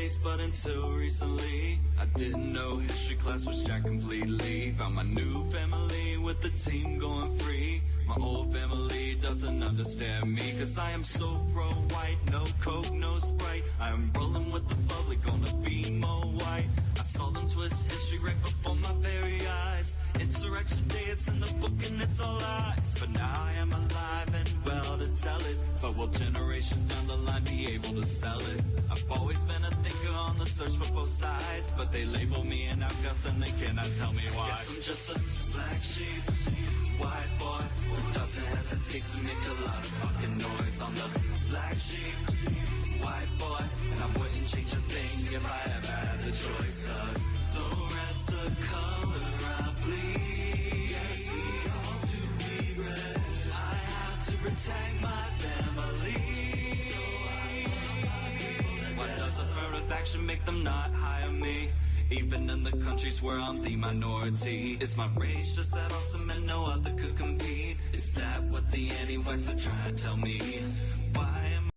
race, but until recently I didn't know history class was jacked completely. Found my new family with the team going free. My old family doesn't understand me, cause I am so pro-white. No coke, no Sprite, I am rolling with the public, gonna be more white. I saw them twist history right before my very eyes. Insurrection Day, it's in the book and it's all lies. But now I am alive and well to tell it. But will generations down the line be able to sell it? I've always been a thinker on the search for both sides, but they label me an outcast and they cannot tell me why. Guess I'm just a black sheep, white boy who doesn't hesitate to make a lot of fucking noise. I'm the black sheep, white boy, and I wouldn't change a thing if I ever had the choice. Cause the red's the color I bleed. Yes, we all do bleed red. I have to protect my family. So why does affirmative action make them not hire me? Even in the countries where I'm the minority. Is my race just that awesome and no other could compete? Is that what the anti-whites are trying to tell me? Why am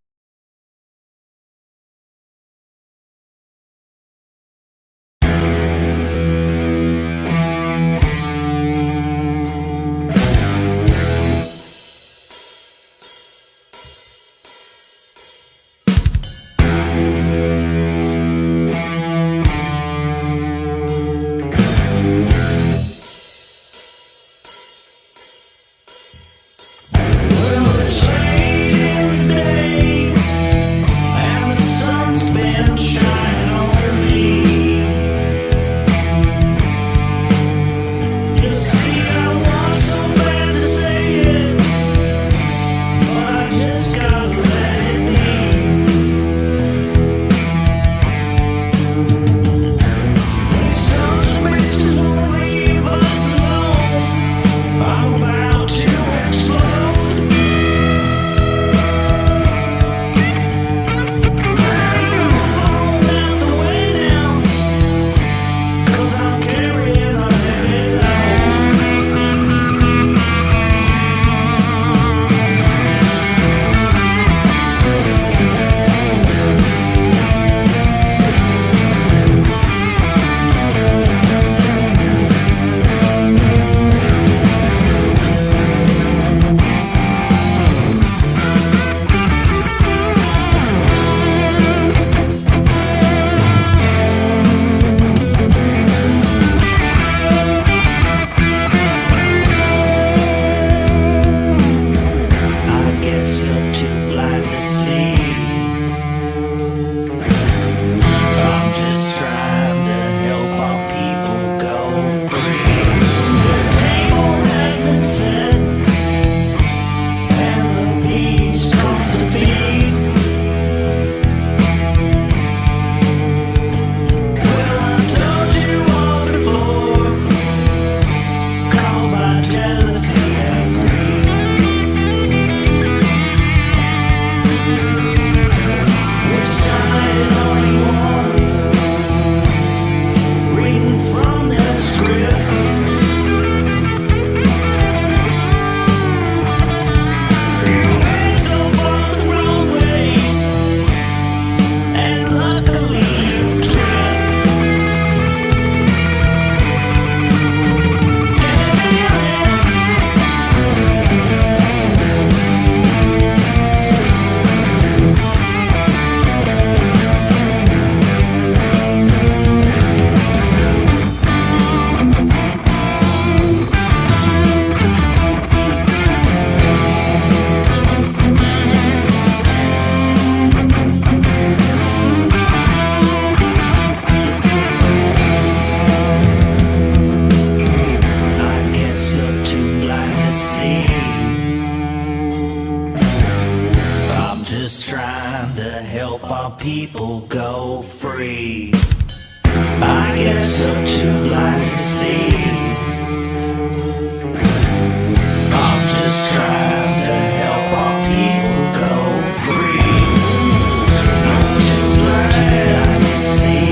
people go free. I guess I'm too blind to see. I'm just trying to help our people go free. I'm just blind to see.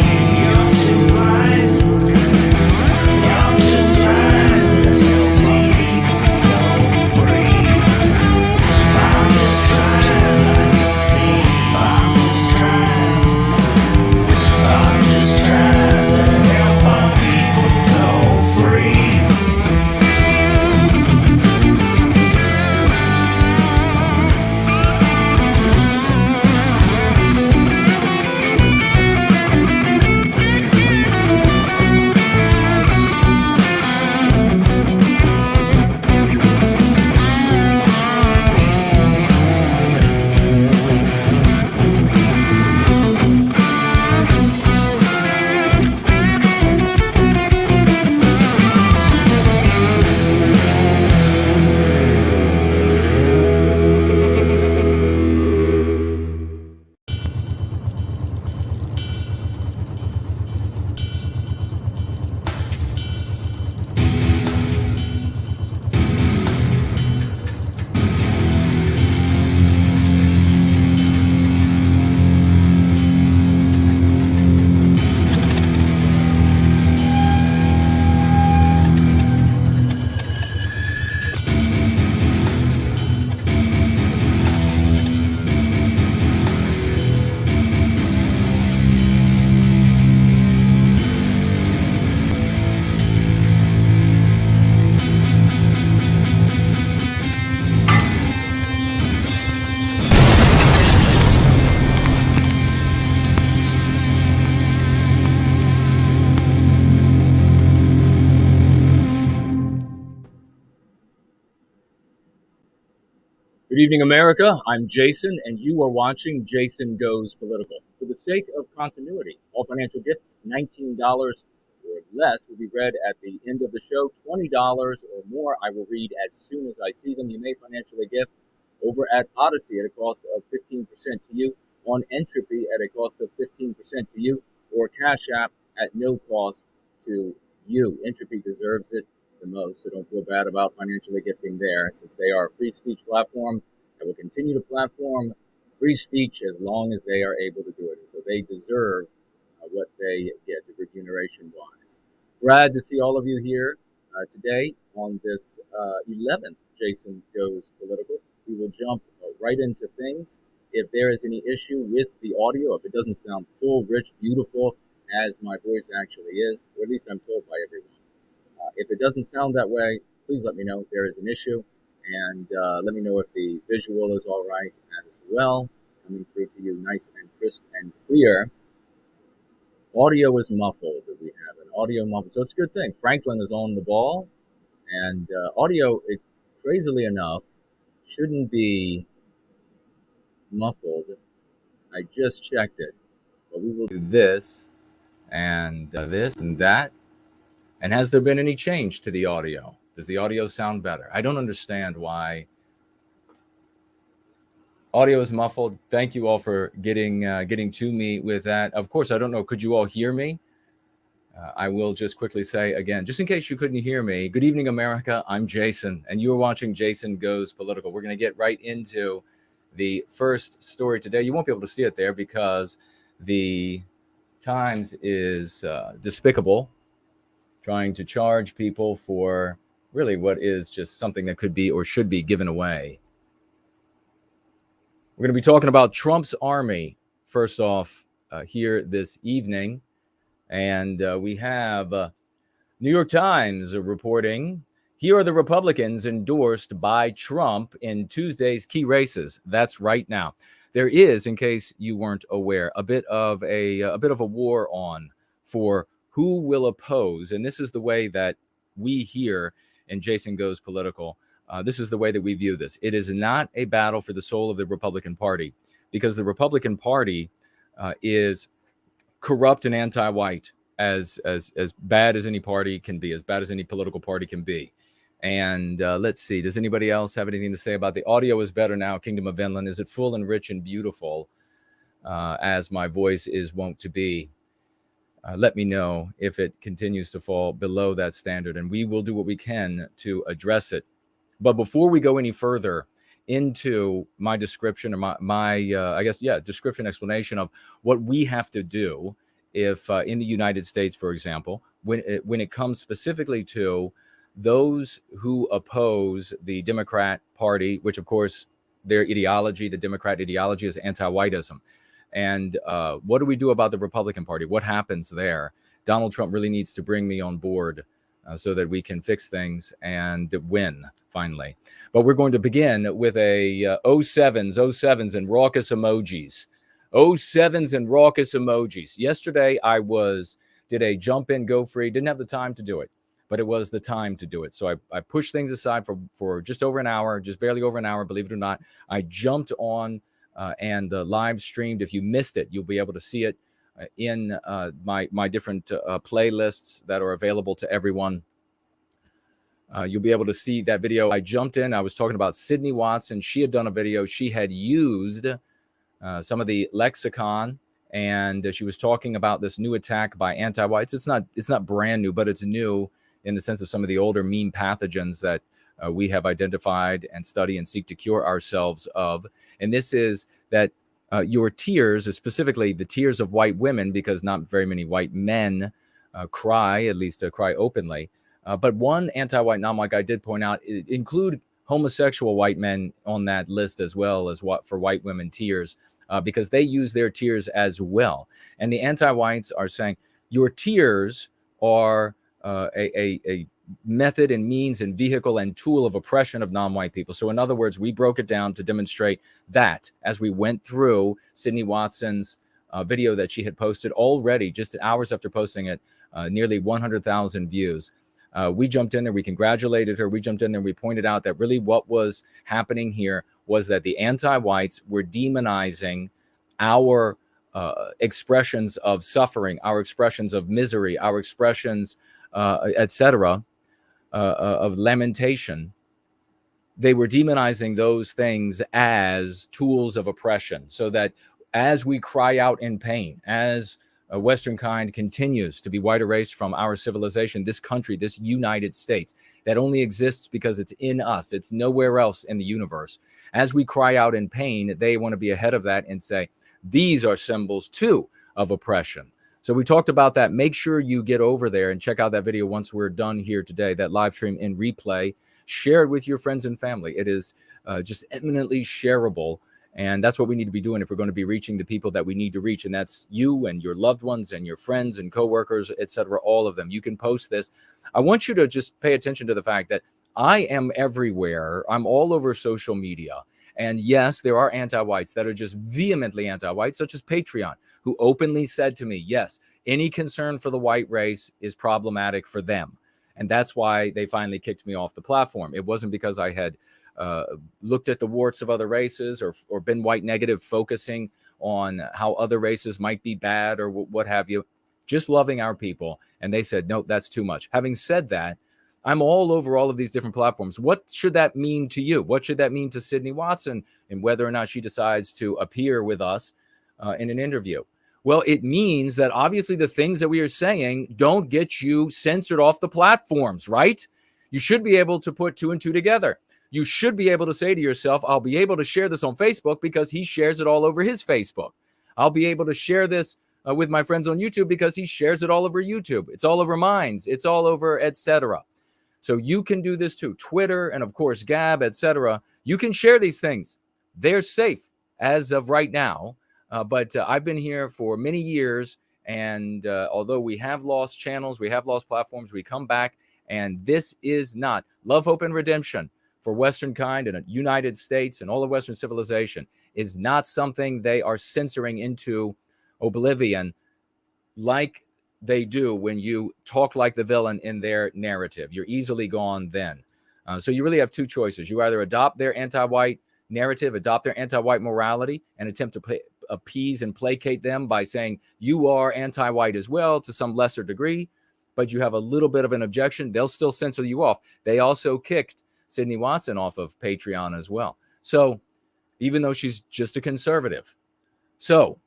I'm too blind. I'm just trying to see people go free. I'm just trying to see. I'm just trying. Good evening, America. I'm Jason, and you are watching Jason Goes Political. For the sake of continuity, all financial gifts, $19 or less, will be read at the end of the show. $20 or more, I will read as soon as I see them. You may financially gift over at Odyssey at a cost of 15% to you, on Entropy at a cost of 15% to you, or Cash App at no cost to you. Entropy deserves it the most, so don't feel bad about financially gifting there, since they are a free speech platform that will continue to platform free speech as long as they are able to do it. And so they deserve what they get remuneration wise. Glad to see all of you here today on this 11th Jason Goes Political. We will jump right into things. If there is any issue with the audio, if it doesn't sound full, rich, beautiful as my voice actually is, or at least I'm told by everyone, if it doesn't sound that way, please let me know there is an issue, and let me know if the visual is all right as well, coming through to you nice and crisp and clear. Audio is muffled. We have an audio muffled, so it's a good thing. Franklin is on the ball, and audio, crazily enough, shouldn't be muffled. I just checked it, but we will do this and this and that. And has there been any change to the audio? Does the audio sound better? I don't understand why audio is muffled. Thank you all for getting to me with that. Of course, I don't know. Could you all hear me? I will just quickly say again, just in case you couldn't hear me, good evening, America. I'm Jason, and you are watching Jason Goes Political. We're going to get right into the first story today. You won't be able to see it there because the Times is despicable, trying to charge people for really what is just something that could be or should be given away. We're going to be talking about Trump's army, first off, here this evening. And we have New York Times reporting, here are the Republicans endorsed by Trump in Tuesday's key races. That's right now. There is, in case you weren't aware, a bit of a war on for who will oppose. And this is the way that we here in Jason Goes Political, this is the way that we view this. It is not a battle for the soul of the Republican Party, because the Republican Party is corrupt and anti-white, as bad as any party can be, as bad as any political party can be. And let's see, does anybody else have anything to say about the audio? Is better now, Kingdom of Inland? Is it full and rich and beautiful, as my voice is wont to be? Let me know if it continues to fall below that standard, and we will do what we can to address it. But before we go any further into my description, or my description, explanation of what we have to do if in the United States, for example, when it comes specifically to those who oppose the Democrat Party, which of course their ideology, the Democrat ideology, is anti-whiteism. And what do we do about the Republican Party? What happens there? Donald Trump really needs to bring me on board so that we can fix things and win finally. But we're going to begin with a 07s and raucous emojis. 07s and raucous emojis. Yesterday I did a jump in, go free. Didn't have the time to do it, but it was the time to do it. So I pushed things aside for just over an hour, just barely over an hour, believe it or not. I jumped on and live streamed. If you missed it, you'll be able to see it in my different playlists that are available to everyone. You'll be able to see that video. I jumped in. I was talking about Sydney Watson. She had done a video. She had used some of the lexicon, and she was talking about this new attack by anti-whites. It's not brand new, but it's new in the sense of some of the older meme pathogens that we have identified and study and seek to cure ourselves of. And this is that your tears, specifically the tears of white women, because not very many white men cry, at least cry openly. But one anti-white non-white guy did point out, include homosexual white men on that list as well as what for white women tears, because they use their tears as well. And the anti-whites are saying your tears are a method and means and vehicle and tool of oppression of non-white people. So in other words, we broke it down to demonstrate that as we went through Sydney Watson's video that she had posted already, just hours after posting it, nearly 100,000 views. We jumped in there, we congratulated her. We jumped in there, we pointed out that really what was happening here was that the anti-whites were demonizing our expressions of suffering, our expressions of misery, our expressions, etc., of lamentation. They were demonizing those things as tools of oppression, so that as we cry out in pain, as Western kind continues to be white erased from our civilization, this country, this United States, that only exists because it's in us, it's nowhere else in the universe. As we cry out in pain, they want to be ahead of that and say, these are symbols too of oppression. So we talked about that. Make sure you get over there and check out that video once we're done here today, that live stream in replay. Share it with your friends and family. It is just eminently shareable. And that's what we need to be doing if we're going to be reaching the people that we need to reach. And that's you and your loved ones and your friends and coworkers, etc., all of them. You can post this. I want you to just pay attention to the fact that I am everywhere. I'm all over social media. And yes, there are anti-whites that are just vehemently anti-white, such as Patreon, who openly said to me, yes, any concern for the white race is problematic for them. And that's why they finally kicked me off the platform. It wasn't because I had looked at the warts of other races or been white negative, focusing on how other races might be bad or what have you, just loving our people. And they said, no, that's too much. Having said that, I'm all over all of these different platforms. What should that mean to you? What should that mean to Sydney Watson and whether or not she decides to appear with us in an interview? Well, it means that obviously the things that we are saying don't get you censored off the platforms, right? You should be able to put two and two together. You should be able to say to yourself, I'll be able to share this on Facebook because he shares it all over his Facebook. I'll be able to share this with my friends on YouTube because he shares it all over YouTube. It's all over Minds. It's all over, etc. So you can do this too. Twitter and, of course, Gab, etc. You can share these things. They're safe as of right now. But I've been here for many years. And although we have lost channels, we have lost platforms, we come back. And this is not love, hope, and redemption for Western kind and the United States and all of Western civilization is not something they are censoring into oblivion like they do when you talk like the villain in their narrative. You're easily gone then. So you really have two choices. You either adopt their anti-white narrative, adopt their anti-white morality, and attempt to appease and placate them by saying you are anti-white as well to some lesser degree, but you have a little bit of an objection. They'll still censor you off. They also kicked Sydney Watson off of Patreon as well. So even though she's just a conservative. So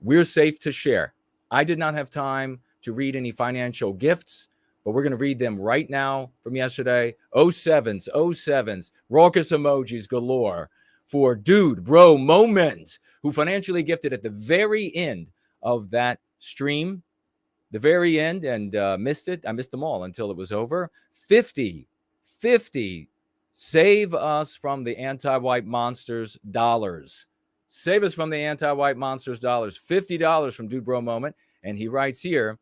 we're safe to share. I did not have time to read any financial gifts, but we're going to read them right now from yesterday. 07s, raucous emojis galore for Dude Bro Moment, who financially gifted at the very end of that stream, the very end, and missed it. I missed them all until it was over. 50, save us from the anti-white monsters dollars. Save us from the anti-white monsters dollars. $50 from Dude Bro Moment. And he writes here,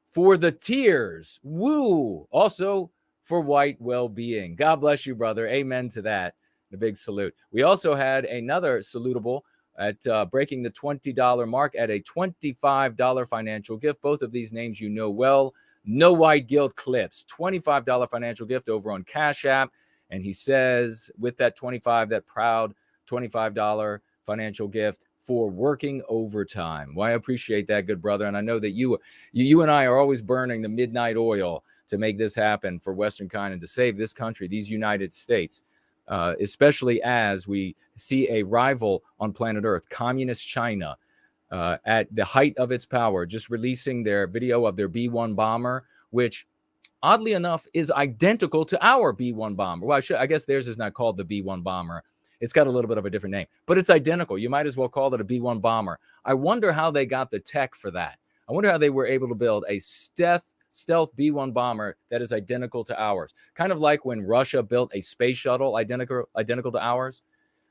for the tears, woo, also for white well-being. God bless you, brother. Amen to that. A big salute. We also had another salutable at breaking the $20 mark at a $25 financial gift. Both of these names you know well. No White Guilt Clips. $25 financial gift over on Cash App. And he says, with that that proud $25 financial gift for working overtime. Well, I appreciate that, good brother. And I know that you and I are always burning the midnight oil to make this happen for Western kind and to save this country, these United States, especially as we see a rival on planet Earth, Communist China, at the height of its power, just releasing their video of their B-1 bomber, which oddly enough is identical to our B-1 bomber. Well, I guess theirs is not called the B-1 bomber. It's got a little bit of a different name, but it's identical. You might as well call it a B-1 bomber. I wonder how they got the tech for that. I wonder how they were able to build a stealth B-1 bomber that is identical to ours. Kind of like when Russia built a space shuttle identical to ours.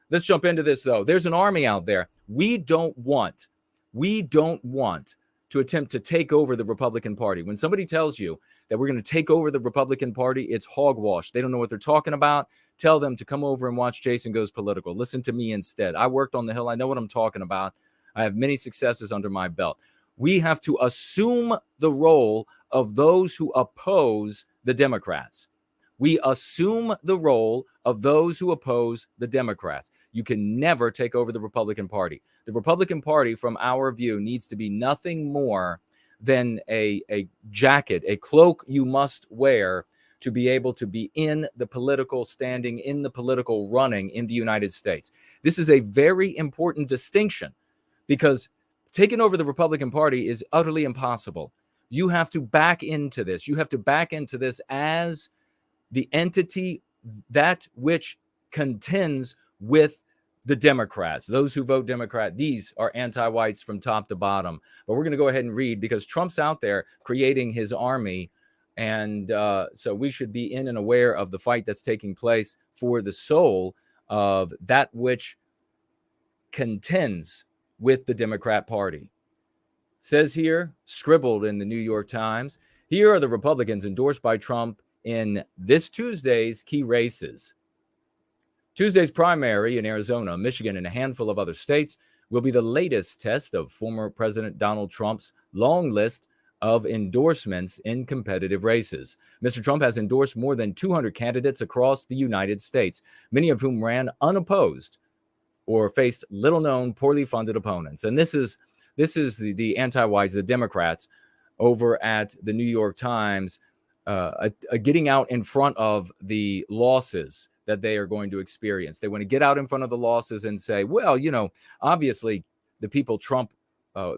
Let's jump into this, though. There's an army out there. We don't want to attempt to take over the Republican Party. When somebody tells you that we're going to take over the Republican Party, it's hogwash. They don't know what they're talking about. Tell them to come over and watch Jason Goes Political. Listen to me instead. I worked on the Hill. I know what I'm talking about. I have many successes under my belt. We have to assume the role of those who oppose the Democrats. We assume the role of those who oppose the Democrats. You can never take over the Republican Party. The Republican Party, from our view, needs to be nothing more than a jacket, a cloak you must wear to be able to be in the political standing, in the political running in the United States. This is a very important distinction, because taking over the Republican Party is utterly impossible. You have to back into this. You have to back into this as the entity that which contends with the Democrats, those who vote Democrat. These are anti-whites from top to bottom. But we're going to go ahead and read, because Trump's out there creating his army. And so we should be in and aware of the fight that's taking place for the soul of that which contends with the Democrat Party. Says here, scribbled in the New York Times, here are the Republicans endorsed by Trump in this Tuesday's key races. Tuesday's primary in Arizona, Michigan, and a handful of other states will be the latest test of former President Donald Trump's long list of endorsements in competitive races. Mr. Trump has endorsed more than 200 candidates across the United States, many of whom ran unopposed or faced little-known, poorly funded opponents. And this is the anti-whites, the Democrats, over at the New York Times, getting out in front of the losses that they are going to experience. They want to get out in front of the losses and say, well, obviously the people Trump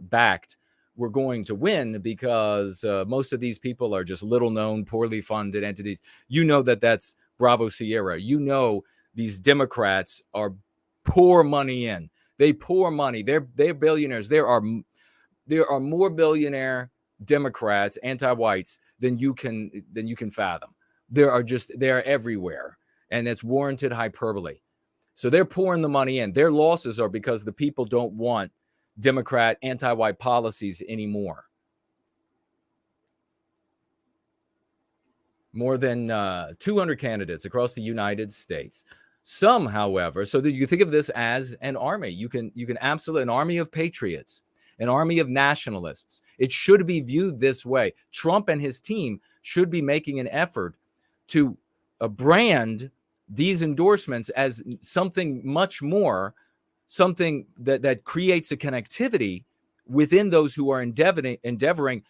backed were going to win, because most of these people are just little-known, poorly funded entities. That's Bravo Sierra. These Democrats are pour money in. They pour money. They're billionaires. There are more billionaire Democrats, anti-whites, than you can fathom. They're everywhere, and it's warranted hyperbole. So they're pouring the money in. Their losses are because the people don't want Democrat anti-white policies anymore. More than 200 candidates across the United States. Some, however, so that you think of this as an army. You can absolutely, an army of patriots, an army of nationalists. It should be viewed this way. Trump and his team should be making an effort to brand these endorsements as something much more, something that creates a connectivity within those who are endeavoring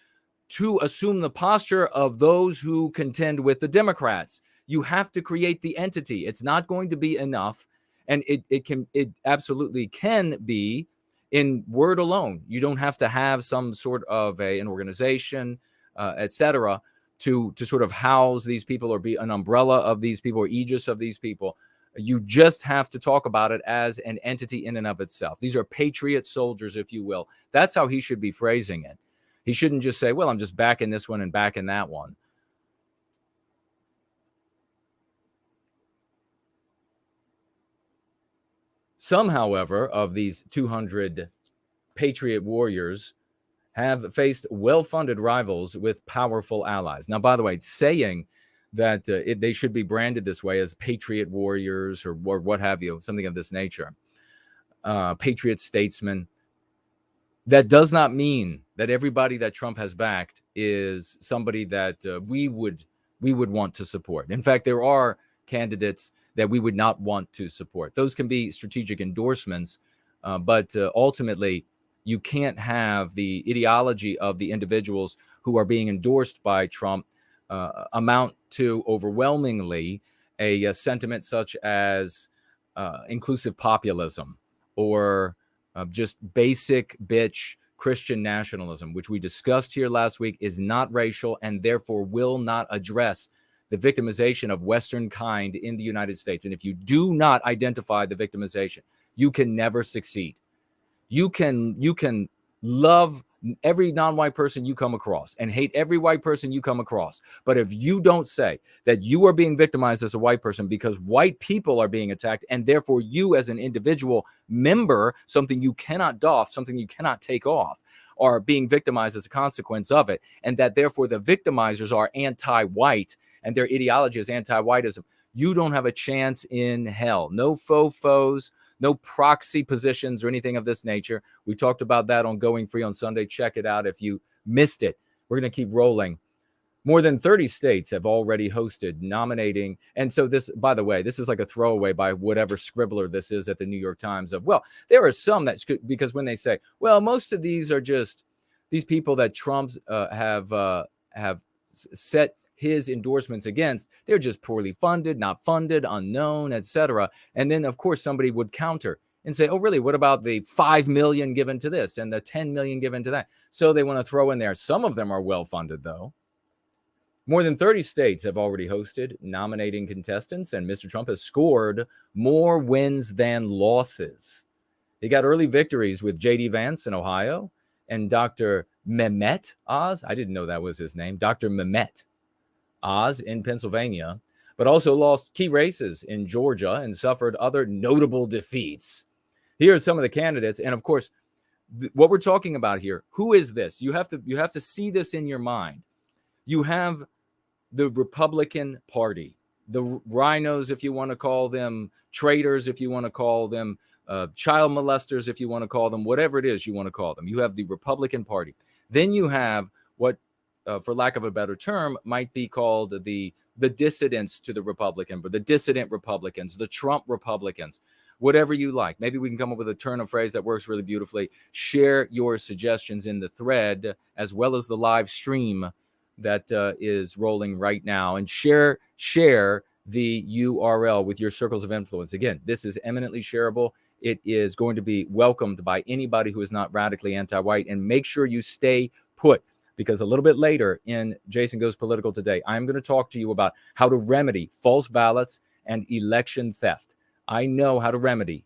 to assume the posture of those who contend with the Democrats. You have to create the entity. It's not going to be enough, and it absolutely can be in word alone. You don't have to have some sort of an organization, etc., to sort of house these people or be an umbrella of these people or aegis of these people. You just have to talk about it as an entity in and of itself. These are patriot soldiers, if you will. That's how he should be phrasing it. He shouldn't just say, well, I'm just backing this one and backing that one. Some, however, of these 200 patriot warriors have faced well-funded rivals with powerful allies. Now, by the way, saying that they should be branded this way as patriot warriors or what have you, something of this nature, patriot statesmen, that does not mean that everybody that Trump has backed is somebody that we would want to support. In fact, there are candidates that we would not want to support. Those can be strategic endorsements, but ultimately, you can't have the ideology of the individuals who are being endorsed by Trump amount to overwhelmingly a sentiment such as inclusive populism or just basic bitch Christian nationalism, which we discussed here last week, is not racial and therefore will not address the victimization of Western kind in the United States. And if you do not identify the victimization, you can never succeed. You can love every non-white person you come across and hate every white person you come across. But if you don't say that you are being victimized as a white person because white people are being attacked, and therefore you as an individual member, something you cannot doff, something you cannot take off, are being victimized as a consequence of it, and that therefore the victimizers are anti-white and their ideology is anti-whiteism, you don't have a chance in hell. No faux foes, no proxy positions or anything of this nature. We talked about that on Going Free on Sunday. Check it out if you missed it. We're going to keep rolling. More than 30 states have already hosted nominating. And so this, by the way, this is like a throwaway by whatever scribbler this is at the New York Times of, well, there are some that's good, because when they say, well, most of these are just these people that Trump have set his endorsements against, they're just poorly funded, not funded, unknown, etc. And then, of course, somebody would counter and say, oh, really? What about the 5 million given to this and the 10 million given to that? So they want to throw in there. Some of them are well funded, though. More than 30 states have already hosted nominating contestants, and Mr. Trump has scored more wins than losses. He got early victories with J.D. Vance in Ohio and Dr. Mehmet Oz. I didn't know that was his name. Dr. Mehmet Oz in Pennsylvania, but also lost key races in Georgia and suffered other notable defeats. Here are some of the candidates. And of course, what we're talking about here, who is this? You have to see this in your mind. You have the Republican Party, the rhinos, if you want to call them, traitors, if you want to call them, child molesters, if you want to call them, whatever it is you want to call them. You have the Republican Party. Then you have what, for lack of a better term, might be called the dissidents to the Republican, but the dissident Republicans, the Trump Republicans, whatever you like. Maybe we can come up with a turn of phrase that works really beautifully. Share your suggestions in the thread as well as the live stream that is rolling right now, and share the URL with your circles of influence. Again, this is eminently shareable. It is going to be welcomed by anybody who is not radically anti-white, and make sure you stay put, because a little bit later in Jason Goes Political today, I'm going to talk to you about how to remedy false ballots and election theft. I know how to remedy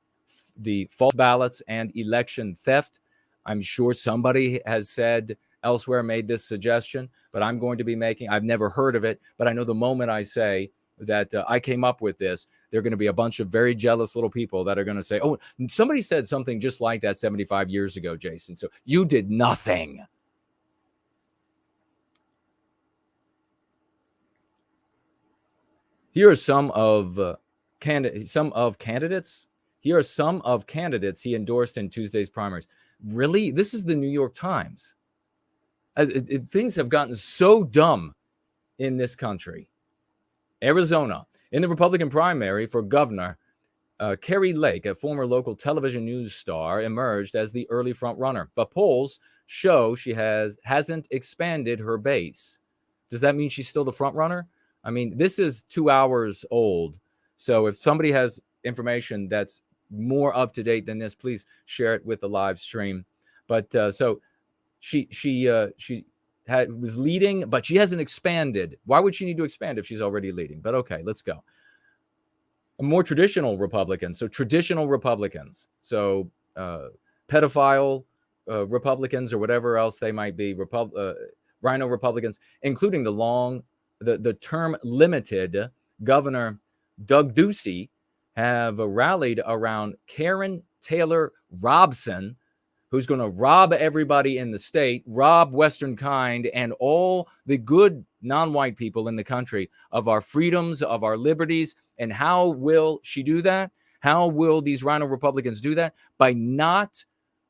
the false ballots and election theft. I'm sure somebody has said elsewhere, made this suggestion, but I'm going to be making, I've never heard of it, but I know the moment I say that I came up with this, there are going to be a bunch of very jealous little people that are going to say, oh, somebody said something just like that 75 years ago, Jason. So you did nothing. Here are some of candidates. Here are some of candidates he endorsed in Tuesday's primaries. Really? This is the New York Times. Things have gotten so dumb in this country. Arizona, in the Republican primary for governor, Kari Lake, a former local television news star, emerged as the early front runner. But polls show she hasn't expanded her base. Does that mean she's still the front runner? I mean, this is 2 hours old. So if somebody has information that's more up to date than this, please share it with the live stream. But so she was leading, but she hasn't expanded. Why would she need to expand if she's already leading? But okay, let's go. A more traditional Republicans. So traditional Republicans. So pedophile Republicans or whatever else they might be. Rhino Republicans, including the term limited Governor Doug Ducey, have rallied around Karen Taylor Robson, who's going to rob everybody in the state, rob Western kind and all the good non-white people in the country of our freedoms, of our liberties. And how will she do that? How will these Rhino Republicans do that? By not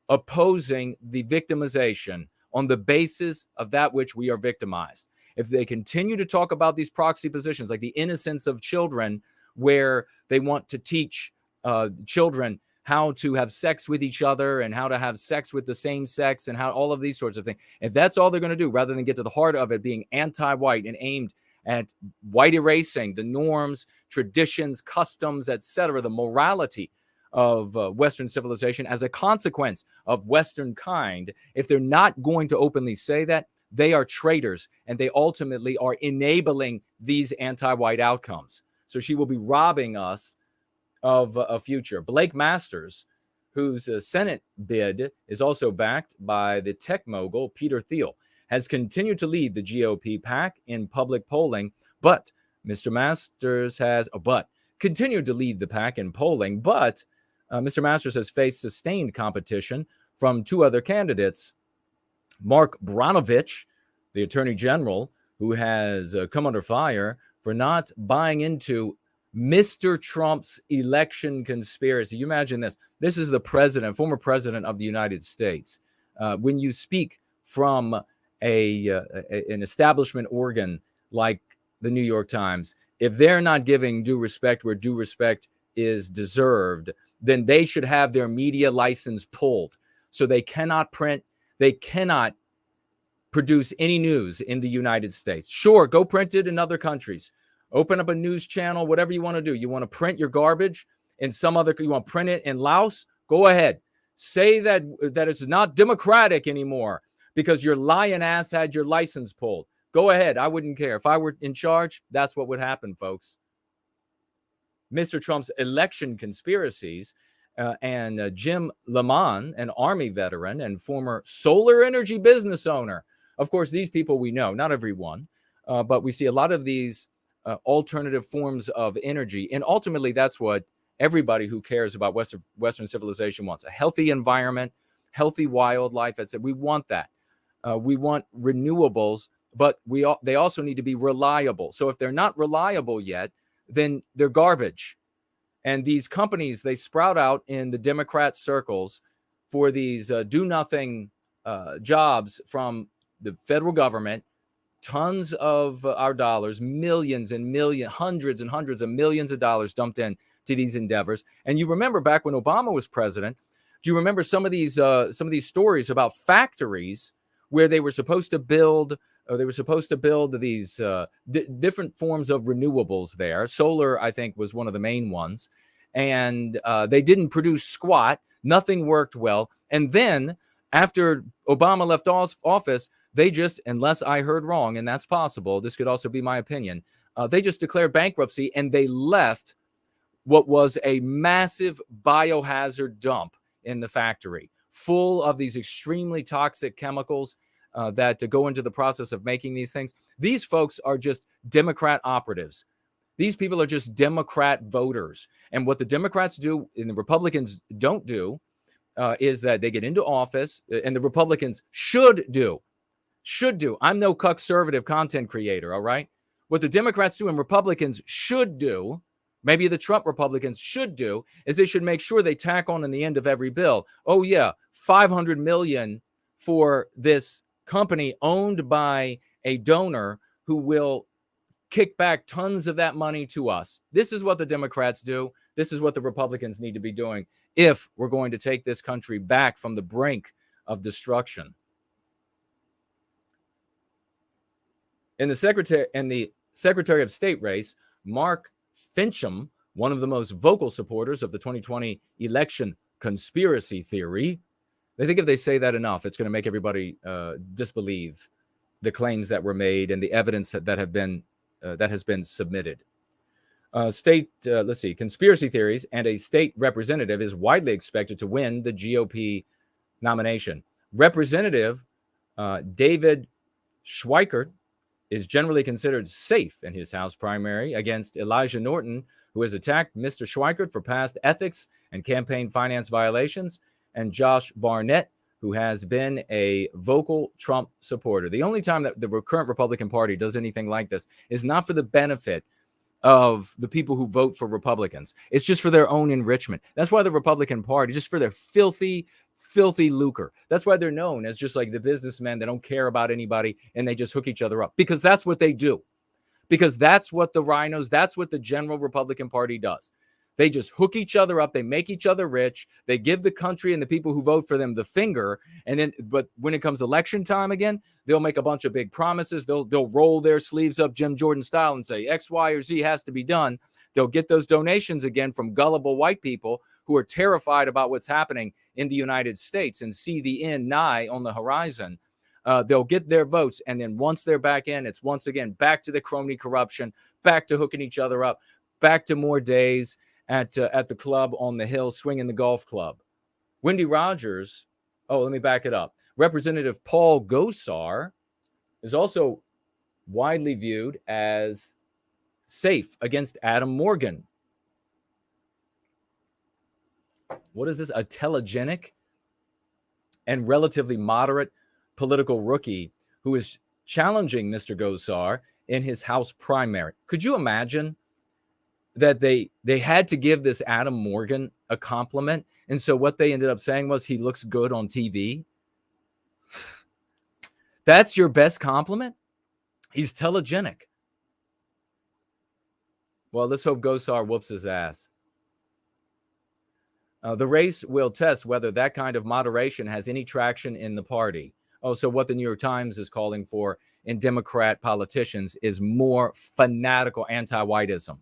opposing the victimization on the basis of that which we are victimized. If they continue to talk about these proxy positions, like the innocence of children, where they want to teach children how to have sex with each other and how to have sex with the same sex and how all of these sorts of things. If that's all they're going to do, rather than get to the heart of it being anti-white and aimed at white erasing the norms, traditions, customs, etc., the morality of Western civilization as a consequence of Western kind, if they're not going to openly say that, they are traitors, and they ultimately are enabling these anti-white outcomes. So she will be robbing us of a future. Blake Masters, whose Senate bid is also backed by the tech mogul Peter Thiel, has continued to lead the GOP pack in public polling, but Mr. Masters has continued to lead the pack in polling, but Mr. Masters has faced sustained competition from two other candidates, Mark Branovich, the Attorney General, who has come under fire for not buying into Mr. Trump's election conspiracy. You imagine this. This is the president, former president of the United States. When you speak from an establishment organ like the New York Times, if they're not giving due respect where due respect is deserved, then they should have their media license pulled. So they cannot print, they cannot produce any news in the United States. Sure, go print it in other countries. Open up a news channel, whatever you want to do. You want to print your garbage in some other, you want to print it in Laos? Go ahead. Say that it's not democratic anymore because your lying ass had your license pulled. Go ahead. I wouldn't care. If I were in charge, that's what would happen, folks. Mr. Trump's election conspiracies and Jim Lamont, an Army veteran and former solar energy business owner. Of course, these people we know, not everyone, but we see a lot of these alternative forms of energy. And ultimately, that's what everybody who cares about Western civilization wants. A healthy environment, healthy wildlife. I said we want that. We want renewables, but they also need to be reliable. So if they're not reliable yet, then they're garbage. And these companies, they sprout out in the Democrat circles for these do-nothing jobs from the federal government, tons of our dollars, millions and millions, hundreds and hundreds of millions of dollars dumped in to these endeavors. And you remember back when Obama was president, do you remember some of these stories about factories where they were supposed to build these different forms of renewables there? Solar, I think, was one of the main ones. And they didn't produce squat. Nothing worked well. And then after Obama left office, they just, unless I heard wrong, and that's possible, this could also be my opinion, they just declared bankruptcy and they left what was a massive biohazard dump in the factory, full of these extremely toxic chemicals that to go into the process of making these things. These folks are just Democrat operatives. These people are just Democrat voters. And what the Democrats do and the Republicans don't do is that they get into office, and the Republicans should do. I'm no conservative content creator, all right? What the Democrats do and Republicans should do, maybe the Trump Republicans should do, is they should make sure they tack on in the end of every bill, oh yeah, $500 million for this company owned by a donor who will kick back tons of that money to us. This is what the Democrats do. This is what the Republicans need to be doing if we're going to take this country back from the brink of destruction. In the Secretary of State race, Mark Fincham, one of the most vocal supporters of the 2020 election conspiracy theory, they think if they say that enough, it's going to make everybody disbelieve the claims that were made and the evidence that has been submitted. Conspiracy theories and a state representative is widely expected to win the GOP nomination. Representative David Schweikert is generally considered safe in his House primary against Elijah Norton, who has attacked Mr. Schweikert for past ethics and campaign finance violations, and Josh Barnett, who has been a vocal Trump supporter. The only time that the current Republican Party does anything like this is not for the benefit of the people who vote for Republicans. It's just for their own enrichment. That's why the Republican Party, just for their filthy lucre. That's why they're known as just like the businessmen that don't care about anybody and they just hook each other up, because that's what they do. Because that's what the rhinos, that's what the general Republican Party does. They just hook each other up. They make each other rich. They give the country and the people who vote for them the finger. And then, but when it comes election time again, they'll make a bunch of big promises. They'll roll their sleeves up Jim Jordan style and say X, Y, or Z has to be done. They'll get those donations again from gullible white people who are terrified about what's happening in the United States and see the end nigh on the horizon. They'll get their votes. And then once they're back in, it's once again back to the crony corruption, back to hooking each other up, back to more days at the club on the hill, swinging the golf club. Wendy Rogers, let me back it up. Representative Paul Gosar is also widely viewed as safe against Adam Morgan. What is this? A telegenic and relatively moderate political rookie who is challenging Mr. Gosar in his House primary. Could you imagine that they had to give this Adam Morgan a compliment? And so what they ended up saying was he looks good on TV. That's your best compliment? He's telegenic. Well, let's hope Gosar whoops his ass. The race will test whether that kind of moderation has any traction in the party. Oh, so what the New York Times is calling for in Democrat politicians is more fanatical anti-whiteism.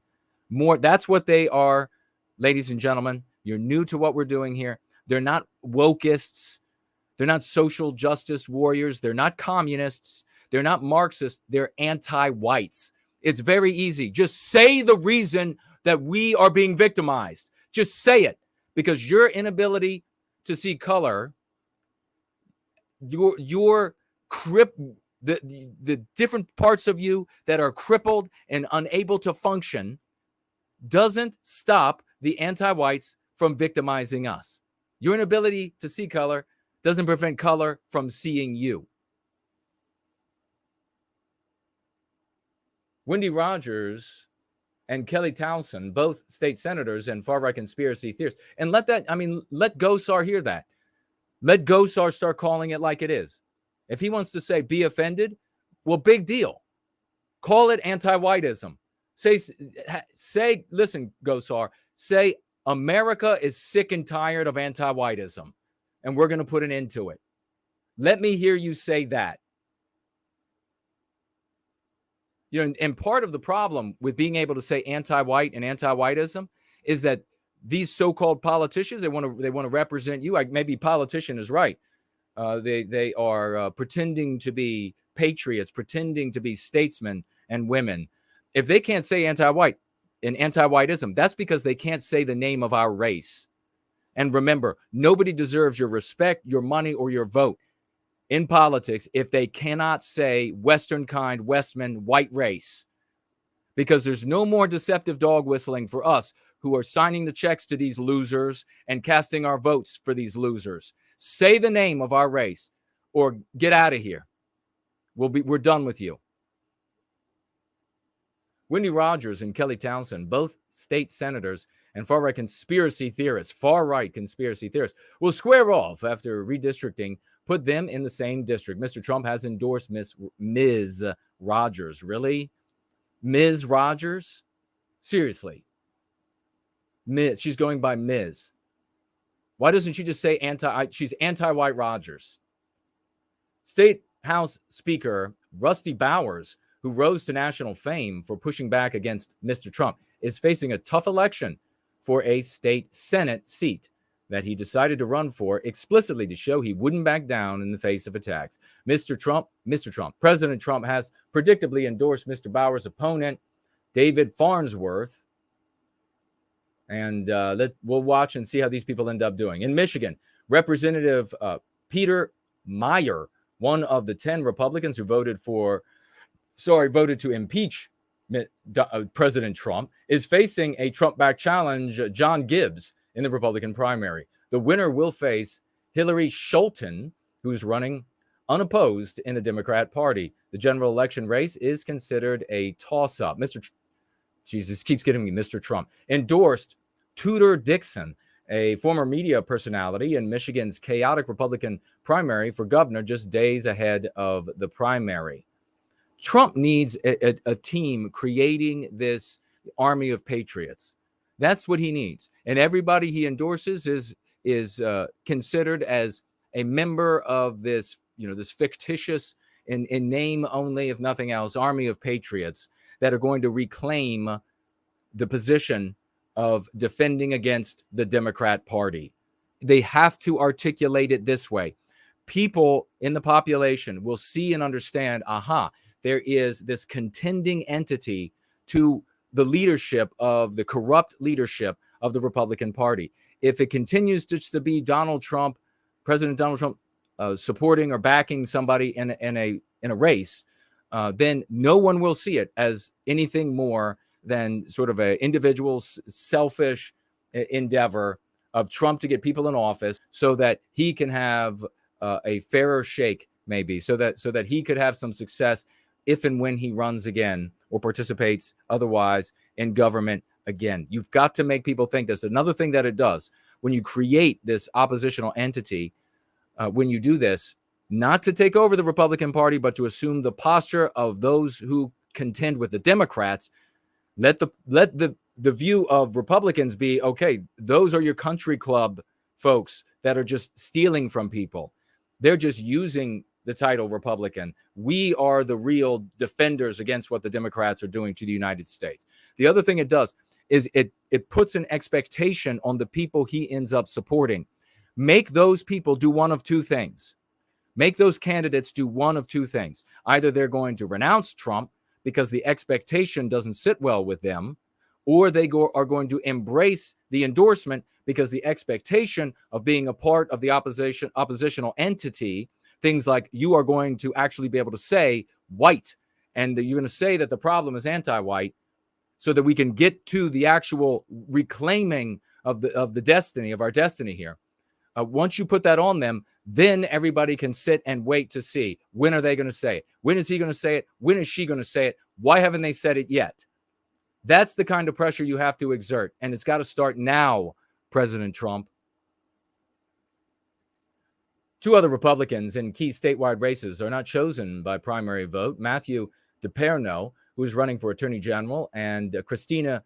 More, that's what they are, ladies and gentlemen. You're new to what we're doing here. They're not wokeists. They're not social justice warriors. They're not communists. They're not Marxists. They're anti-whites. It's very easy. Just say the reason that we are being victimized. Just say it. Because your inability to see color, the different parts of you that are crippled and unable to function doesn't stop the anti-whites from victimizing us. Your inability to see color doesn't prevent color from seeing you. Wendy Rogers and Kelly Townsend, both state senators and far-right conspiracy theorists. And let Gosar hear that. Let Gosar start calling it like it is. If he wants to say, be offended, well, big deal. Call it anti-whiteism. Say, listen, Gosar, say America is sick and tired of anti-whiteism, and we're going to put an end to it. Let me hear you say that. You know, and part of the problem with being able to say anti-white and anti-whiteism is that these so-called politicians, they want to represent you. Maybe politician is right. They are pretending to be patriots, pretending to be statesmen and women. If they can't say anti-white and anti-whiteism, that's because they can't say the name of our race. And remember, nobody deserves your respect, your money, or your vote in politics if they cannot say Western kind, Westman, white race. Because there's no more deceptive dog whistling for us who are signing the checks to these losers and casting our votes for these losers. Say the name of our race or get out of here. We're done with you. Wendy Rogers and Kelly Townsend, both state senators and far-right conspiracy theorists, will square off after redistricting put them in the same district. Mr. Trump has endorsed Ms. Rogers. Really? Ms. Rogers? Seriously. Ms. She's going by Ms. Why doesn't she just say she's anti-white Rogers? State House Speaker Rusty Bowers, who rose to national fame for pushing back against Mr. Trump, is facing a tough election for a state Senate seat that he decided to run for explicitly to show he wouldn't back down in the face of attacks. President Trump has predictably endorsed Mr. Bowers' opponent, David Farnsworth. And we'll watch and see how these people end up doing. In Michigan, Representative Peter Meyer, one of the 10 Republicans who voted to impeach President Trump, is facing a Trump-backed challenge, John Gibbs, in the Republican primary. The winner will face Hillary Scholten, who's running unopposed in the Democrat Party. The general election race is considered a toss-up. Jesus keeps getting me, Mr. Trump. Endorsed Tudor Dixon, a former media personality in Michigan's chaotic Republican primary for governor just days ahead of the primary. Trump needs a team creating this army of patriots. That's what he needs. And everybody he endorses is considered as a member of this, this fictitious, in name only, if nothing else, army of patriots that are going to reclaim the position of defending against the Democrat Party. They have to articulate it this way. People in the population will see and understand, there is this contending entity to the leadership of the corrupt leadership of the Republican Party. If it continues just to be President Donald Trump, supporting or backing somebody in a race, then no one will see it as anything more than sort of an individual selfish endeavor of Trump to get people in office so that he can have a fairer shake, maybe, so that he could have some success if and when he runs again or participates otherwise in government again. You've got to make people think this. Another thing that it does, when you create this oppositional entity, when you do this, not to take over the Republican Party, but to assume the posture of those who contend with the Democrats. Let the view of Republicans be, okay, those are your country club folks that are just stealing from people. They're just using the title Republican. We are the real defenders against what the Democrats are doing to the United States. The other thing it does is it puts an expectation on the people he ends up supporting. Make those people do one of two things. Make those candidates do one of two things. Either they're going to renounce Trump because the expectation doesn't sit well with them, or they are going to embrace the endorsement because the expectation of being a part of the oppositional entity, things like you are going to actually be able to say white, and you're going to say that the problem is anti-white, so that we can get to the actual reclaiming of the destiny of our destiny here. Once you put that on them, then everybody can sit and wait to see, when are they going to say it? When is he going to say it? When is she going to say it? Why haven't they said it yet? That's the kind of pressure you have to exert, and it's got to start now, President Trump. Two other Republicans in key statewide races are not chosen by primary vote. Matthew DePerno, who is running for Attorney General, and Christina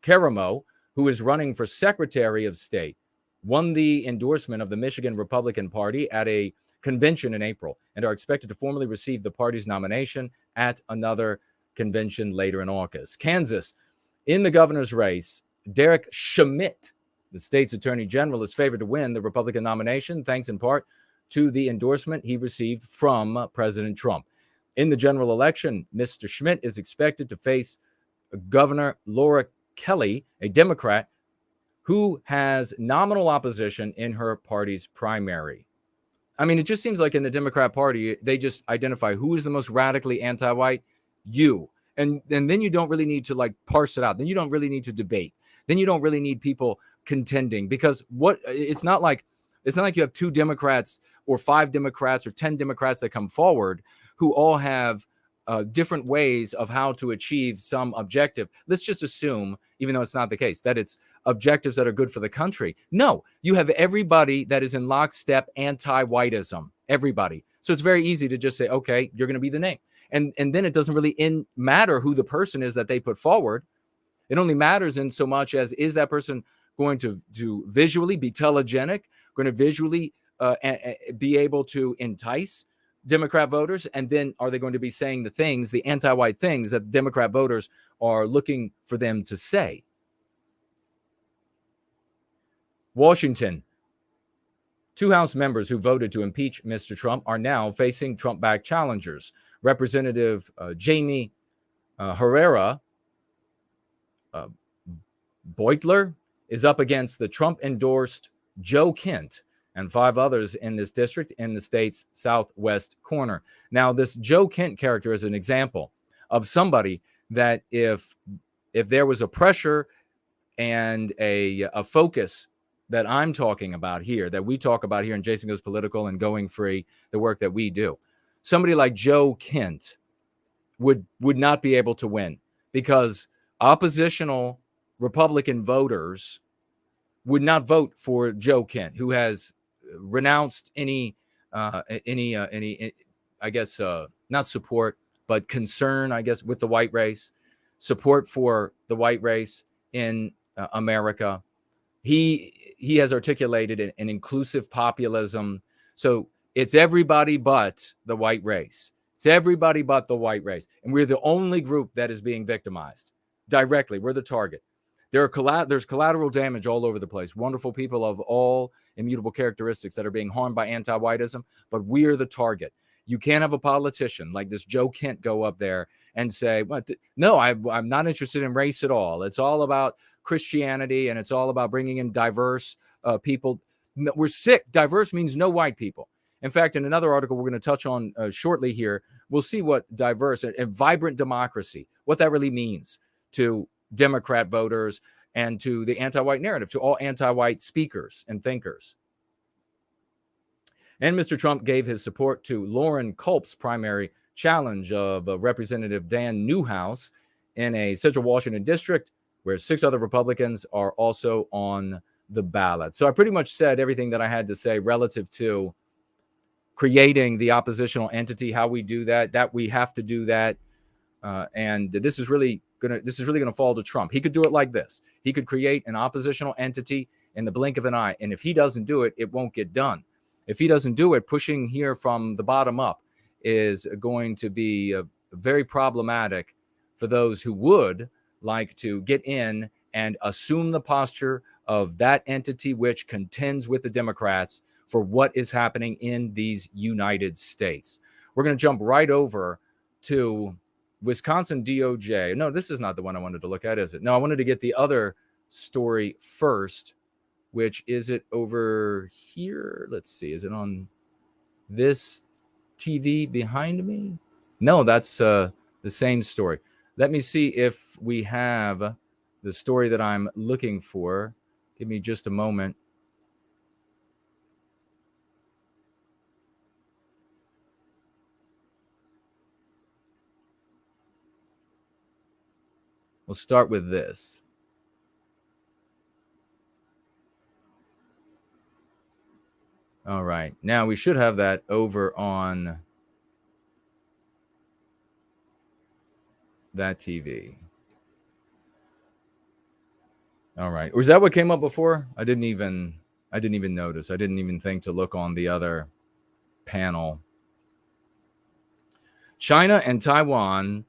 Caramo, who is running for Secretary of State, won the endorsement of the Michigan Republican Party at a convention in April and are expected to formally receive the party's nomination at another convention later in August. Kansas, in the governor's race, Derek Schmidt, the state's attorney general, is favored to win the Republican nomination, thanks in part to the endorsement he received from President Trump. In the general election, Mr. Schmidt is expected to face Governor Laura Kelly, a Democrat, who has nominal opposition in her party's primary. I mean, it just seems like in the Democrat Party, they just identify who is the most radically anti-white, you. And then you don't really need to like parse it out. Then you don't really need to debate. Then you don't really need people contending, because it's not like you have 2 Democrats or 5 Democrats or 10 Democrats that come forward who all have different ways of how to achieve some objective. Let's just assume, even though it's not the case, that it's objectives that are good for the country. No, you have everybody that is in lockstep anti-whiteism, everybody. So it's very easy to just say, okay, you're going to be the name. And then it doesn't really matter who the person is that they put forward. It only matters in so much as, is that person going to visually be telegenic, going to visually be able to entice Democrat voters, and then are they going to be saying the things, the anti-white things that Democrat voters are looking for them to say? Washington, 2 House members who voted to impeach Mr. Trump are now facing Trump-backed challengers. Representative Jamie Herrera Beutler is up against the Trump-endorsed Joe Kent and 5 others in this district in the state's southwest corner. Now, this Joe Kent character is an example of somebody that if there was a pressure and a focus that I'm talking about here, that we talk about here in Jason Goes Political and Going Free, the work that we do, somebody like Joe Kent would not be able to win, because oppositional Republican voters would not vote for Joe Kent, who has renounced any I guess not support, but concern, I guess, with the white race, support for the white race in America. He has articulated an inclusive populism. So it's everybody but the white race. It's everybody but the white race. And we're the only group that is being victimized directly. We're the target. There's collateral damage all over the place. Wonderful people of all immutable characteristics that are being harmed by anti-whiteism, but we're the target. You can't have a politician like this Joe Kent go up there and say, well, no, I'm not interested in race at all. It's all about Christianity, and it's all about bringing in diverse people. We're sick. Diverse means no white people. In fact, in another article we're going to touch on shortly here, we'll see what diverse and vibrant democracy, what that really means to Democrat voters and to the anti-white narrative, to all anti-white speakers and thinkers. And Mr. Trump gave his support to Lauren Culp's primary challenge of Representative Dan Newhouse in a Central Washington district where 6 other Republicans are also on the ballot. So I pretty much said everything that I had to say relative to creating the oppositional entity, how we do that we have to do that. And this is really gonna fall to Trump. He could do it like this. He could create an oppositional entity in the blink of an eye. And if he doesn't do it, it won't get done. If he doesn't do it, pushing here from the bottom up is going to be very problematic for those who would like to get in and assume the posture of that entity which contends with the Democrats for what is happening in these United States. We're going to jump right over to Wisconsin DOJ. No, this is not the one I wanted to look at, is it? No, I wanted to get the other story first, which is it over here? Let's see. Is it on this TV behind me? No, that's the same story. Let me see if we have the story that I'm looking for. Give me just a moment. We'll start with this. All right. Now we should have that over on that TV. All right. Or is that what came up before? I didn't even notice. I didn't even think to look on the other panel. China and Taiwan,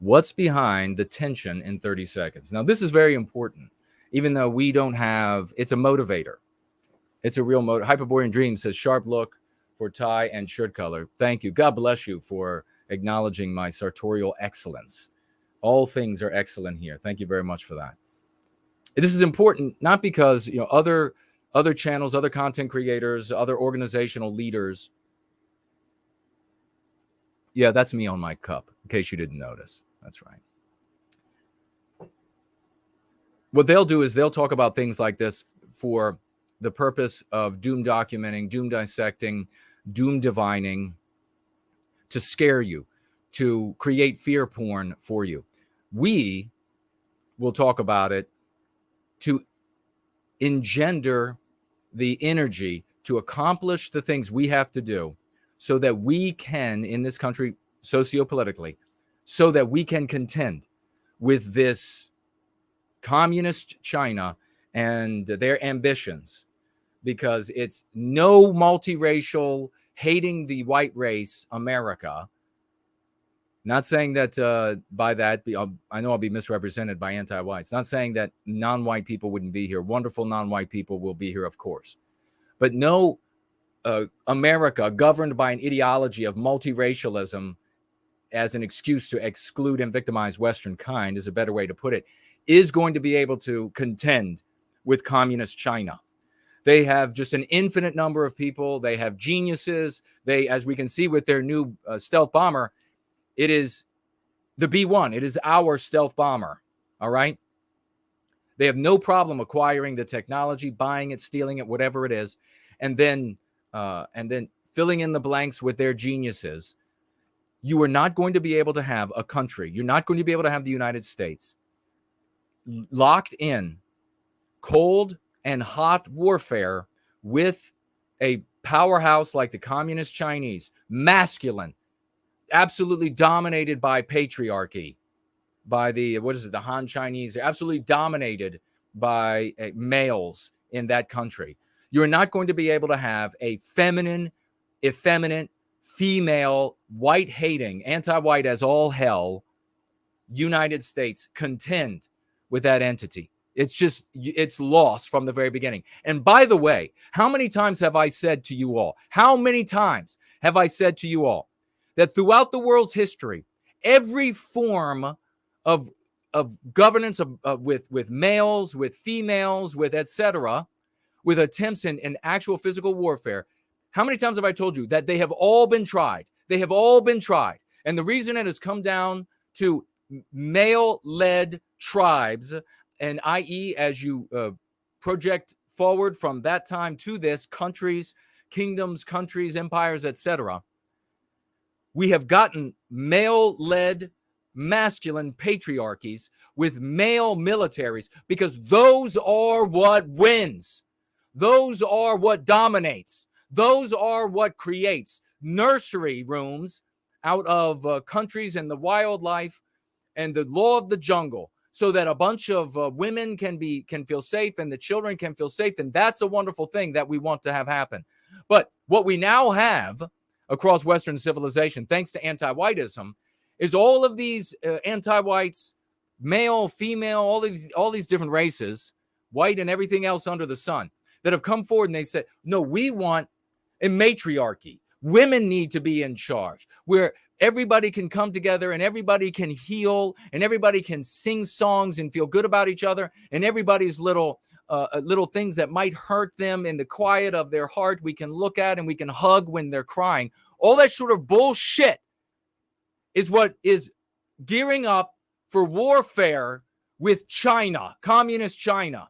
what's behind the tension in 30 seconds? Now, this is very important, even though we don't have, it's a motivator. It's a real motive. Hyperborean Dream says, sharp look for tie and shirt color. Thank you. God bless you for acknowledging my sartorial excellence. All things are excellent here. Thank you very much for that. This is important, not because, you know, other channels, other content creators, other organizational leaders. Yeah, that's me on my cup, in case you didn't notice. That's right. What they'll do is they'll talk about things like this for the purpose of doom documenting, doom dissecting, doom divining, to scare you, to create fear porn for you. We will talk about it to engender the energy to accomplish the things we have to do so that we can, in this country, sociopolitically, so that we can contend with this communist China and their ambitions, because it's no multiracial, hating the white race America. Not saying that by that, I know I'll be misrepresented by anti-whites. Not saying that non-white people wouldn't be here. Wonderful non-white people will be here, of course. But no America governed by an ideology of multiracialism as an excuse to exclude and victimize Western kind, is a better way to put it, is going to be able to contend with communist China. They have just an infinite number of people. They have geniuses. They, as we can see with their new stealth bomber, it is the B-1. It is our stealth bomber. All right. They have no problem acquiring the technology, buying it, stealing it, whatever it is, and then filling in the blanks with their geniuses. You are not going to be able to have a country. You're not going to be able to have the United States locked in cold and hot warfare with a powerhouse like the communist Chinese, masculine, absolutely dominated by patriarchy, by the, the Han Chinese. They're absolutely dominated by males in that country. You're not going to be able to have a feminine, effeminate, female, white-hating, anti-white as all hell United States contend with that entity. It's lost from the very beginning. And by the way, how many times have I said to you all, that throughout the world's history, every form of governance with males, with females, with etc., with attempts in actual physical warfare, how many times have I told you that they have all been tried? They have all been tried. And the reason it has come down to male-led tribes, and i.e., as you project forward from that time to this, countries, kingdoms, countries, empires, etc., we have gotten male-led, masculine patriarchies with male militaries, because those are what wins. Those are what dominates. Those are what creates nursery rooms out of countries and the wildlife and the law of the jungle, so that a bunch of women can feel safe and the children can feel safe. And that's a wonderful thing that we want to have happen. But what we now have across Western civilization, thanks to anti-whiteism, is all of these anti-whites, male, female, all these different races, white and everything else under the sun, that have come forward and they said, no, we want a matriarchy. Women need to be in charge, where everybody can come together and everybody can heal and everybody can sing songs and feel good about each other, and everybody's little things that might hurt them in the quiet of their heart we can look at and we can hug when they're crying. All that sort of bullshit is what is gearing up for warfare with China, communist China.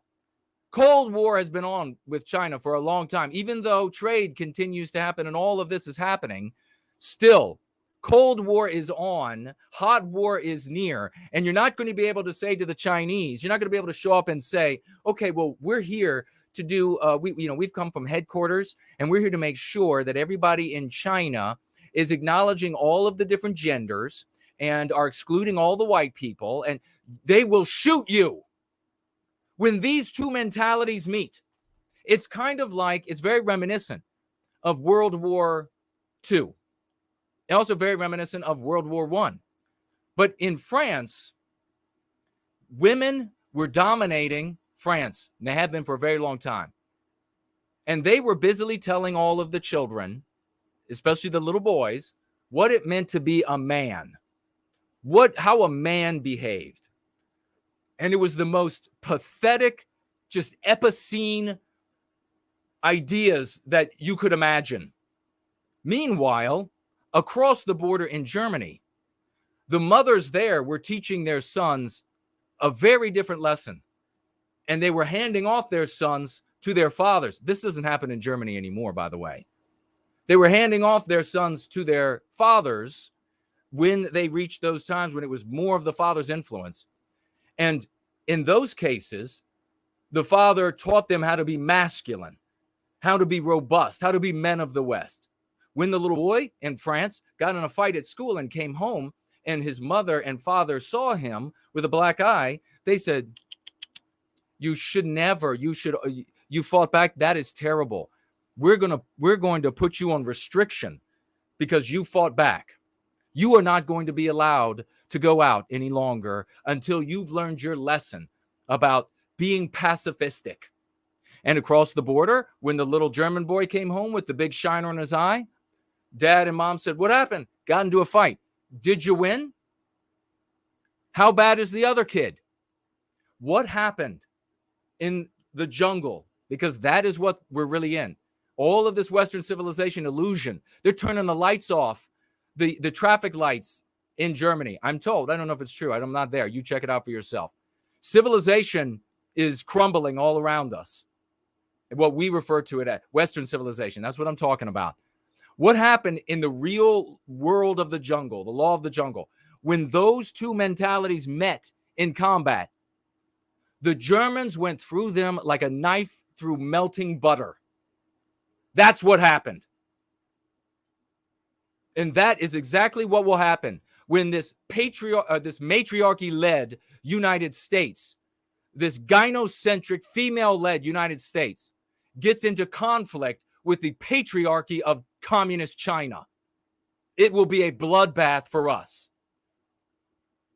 Cold War has been on with China for a long time. Even though trade continues to happen and all of this is happening, still, Cold War is on, hot war is near, and you're not going to be able to say to the Chinese, you're not going to be able to show up and say, okay, well, we're here to do, we've come from headquarters, and we're here to make sure that everybody in China is acknowledging all of the different genders and are excluding all the white people, and they will shoot you. When these two mentalities meet, it's kind of like, it's very reminiscent of World War II. And also very reminiscent of World War I. But in France, women were dominating France, and they have been for a very long time. And they were busily telling all of the children, especially the little boys, what it meant to be a man, how a man behaved. And it was the most pathetic, just epicene ideas that you could imagine. Meanwhile, across the border in Germany, the mothers there were teaching their sons a very different lesson. And they were handing off their sons to their fathers. This doesn't happen in Germany anymore, by the way. They were handing off their sons to their fathers when they reached those times when it was more of the father's influence. And in those cases, the father taught them how to be masculine, how to be robust, how to be men of the West. When the little boy in France got in a fight at school and came home and his mother and father saw him with a black eye, they said, you fought back. That is terrible. We're going to put you on restriction because you fought back. You are not going to be allowed to go out any longer until you've learned your lesson about being pacifistic. And across the border, when the little German boy came home with the big shiner in his eye, Dad and Mom said, what happened? Got into a fight. Did you win? How bad is the other kid? What happened in the jungle? Because that is what we're really in. All of this Western civilization illusion. They're turning the lights off, the traffic lights in Germany. I'm told. I don't know if it's true. I'm not there. You check it out for yourself. Civilization is crumbling all around us. What we refer to it as Western civilization. That's what I'm talking about. What happened in the real world of the jungle, the law of the jungle, when those two mentalities met in combat? The Germans went through them like a knife through melting butter. That's what happened. And that is exactly what will happen when this matriarchy-led United States, this gynocentric, female-led United States, gets into conflict with the patriarchy of communist China. It will be a bloodbath for us.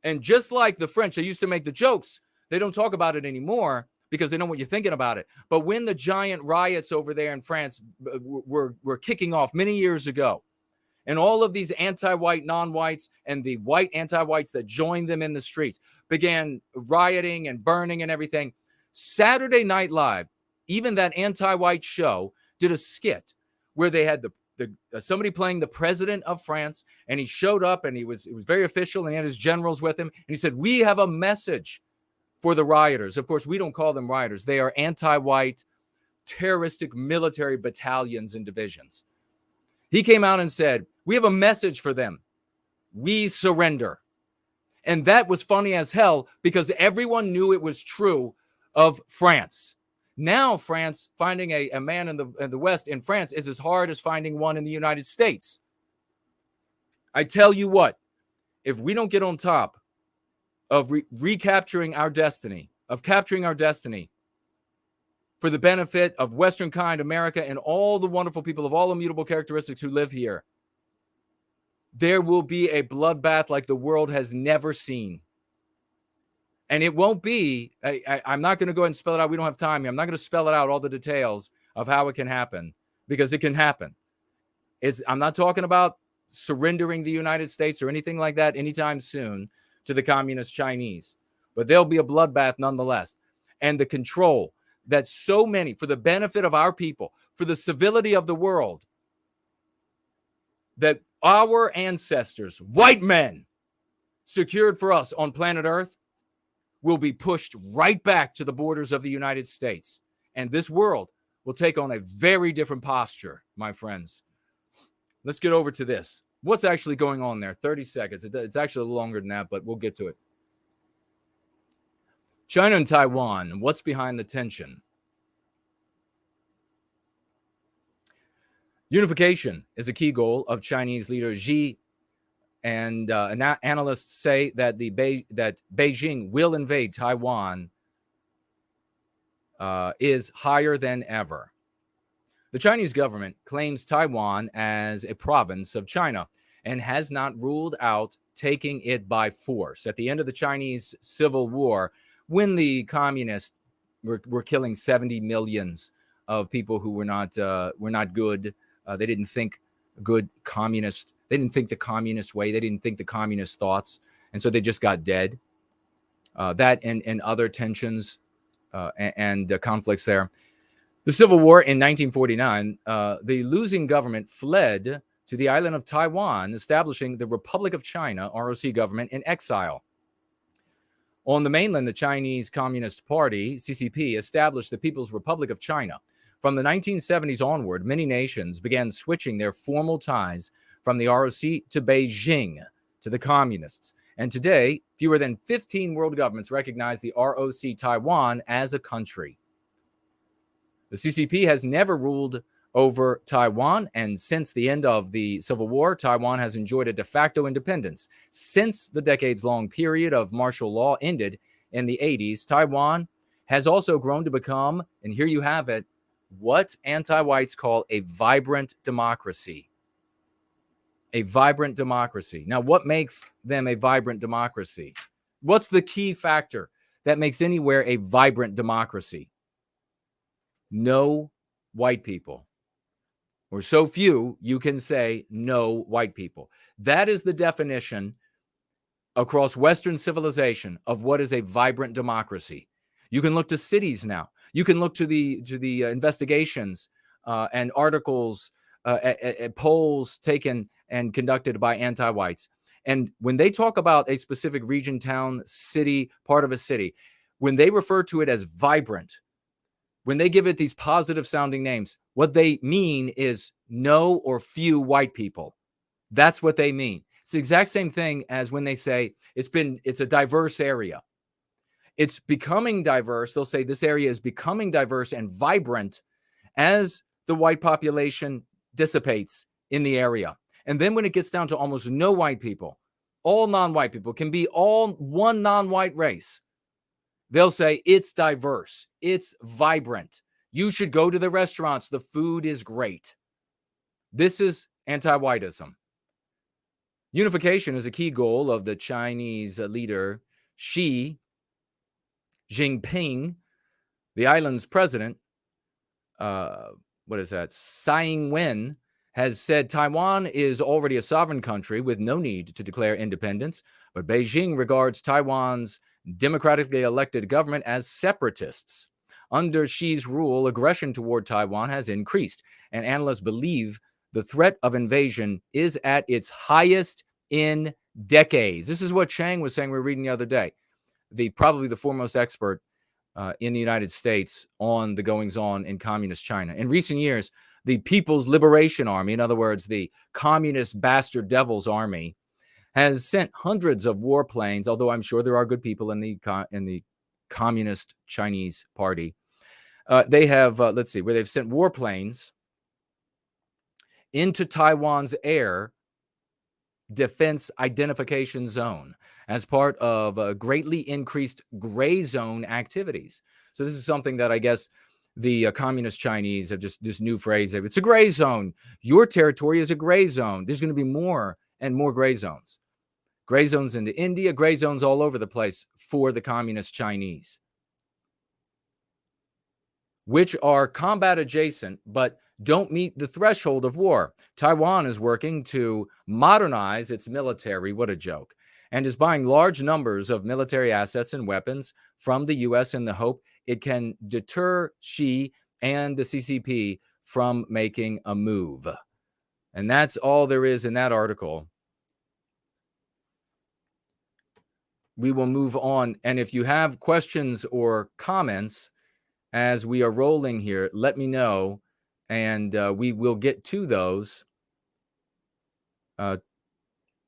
And just like the French, they used to make the jokes, they don't talk about it anymore because they know what you're thinking about it. But when the giant riots over there in France were kicking off many years ago, and all of these anti-white non-whites and the white anti-whites that joined them in the streets began rioting and burning and everything, Saturday Night Live, even that anti-white show, did a skit where they had somebody playing the president of France, and he showed up and it was very official, and he had his generals with him, and he said, we have a message for the rioters. Of course, we don't call them rioters. They are anti-white terroristic military battalions and divisions. He came out and said, we have a message for them. We surrender. And that was funny as hell because everyone knew it was true of France. Now France, finding a man in the West in France is as hard as finding one in the United States. I tell you what, if we don't get on top of recapturing our destiny, of capturing our destiny for the benefit of Western kind America and all the wonderful people of all immutable characteristics who live here, there will be a bloodbath like the world has never seen. And it won't be, I'm not going to go ahead and spell it out. We don't have time here. I'm not going to spell it out, all the details of how it can happen, because it can happen. I'm not talking about surrendering the United States or anything like that anytime soon to the communist Chinese. But there'll be a bloodbath nonetheless. And the control that so many, for the benefit of our people, for the civility of the world, that our ancestors, white men, secured for us on planet Earth, will be pushed right back to the borders of the United States. And this world will take on a very different posture, my friends. Let's get over to this. What's actually going on there? 30 seconds. It's actually a little longer than that, but we'll get to it. China and Taiwan, what's behind the tension? Unification is a key goal of Chinese leader Xi, and analysts say that that Beijing will invade Taiwan is higher than ever. The Chinese government claims Taiwan as a province of China and has not ruled out taking it by force. At the end of the Chinese Civil War, when the communists were killing 70 millions of people who were not good, they didn't think good communist. They didn't think the communist way. They didn't think the communist thoughts, and so they just got dead. That and other tensions and conflicts there. The Civil War in 1949, the losing government fled to the island of Taiwan, establishing the Republic of China, ROC government, in exile. On the mainland, the Chinese Communist Party, CCP, established the People's Republic of China. From the 1970s onward, many nations began switching their formal ties from the ROC to Beijing, to the communists. And today, fewer than 15 world governments recognize the ROC Taiwan as a country. The CCP has never ruled over Taiwan, and since the end of the Civil War, Taiwan has enjoyed a de facto independence. Since the decades-long period of martial law ended in the 80s, Taiwan has also grown to become, and here you have it, what anti-whites call a vibrant democracy. A vibrant democracy. Now, what makes them a vibrant democracy? What's the key factor that makes anywhere a vibrant democracy? No white people. Or so few, you can say no white people. That is the definition across Western civilization of what is a vibrant democracy. You can look to cities now. You can look to the investigations and articles, polls taken and conducted by anti-whites. And when they talk about a specific region, town, city, part of a city, when they refer to it as vibrant, when they give it these positive sounding names, what they mean is no or few white people. That's what they mean. It's the exact same thing as when they say it's a diverse area. It's becoming diverse. They'll say this area is becoming diverse and vibrant as the white population dissipates in the area. And then when it gets down to almost no white people, all non-white people can be all one non-white race. They'll say it's diverse. It's vibrant. You should go to the restaurants. The food is great. This is anti-whiteism. Unification is a key goal of the Chinese leader Xi Jinping. The island's president, Tsai Ing-wen, has said Taiwan is already a sovereign country with no need to declare independence, but Beijing regards Taiwan's democratically elected government as separatists. Under Xi's rule, aggression toward Taiwan has increased, and analysts believe the threat of invasion is at its highest in decades. This is what Chang was saying we were reading the other day, probably the foremost expert in the United States on the goings-on in communist China. In recent years, the People's Liberation Army, in other words, the communist bastard devil's army, has sent hundreds of warplanes, although I'm sure there are good people in the communist Chinese party. They have, where they've sent warplanes into Taiwan's air defense identification zone as part of greatly increased gray zone activities. So this is something that I guess the communist Chinese have just this new phrase. It's a gray zone. Your territory is a gray zone. There's going to be more and more gray zones. Gray zones into India, gray zones all over the place for the communist Chinese, which are combat adjacent, but don't meet the threshold of war. Taiwan is working to modernize its military. What a joke. And is buying large numbers of military assets and weapons from the U.S. in the hope it can deter Xi and the CCP from making a move. And that's all there is in that article. We will move on. And if you have questions or comments as we are rolling here, let me know, and we will get to those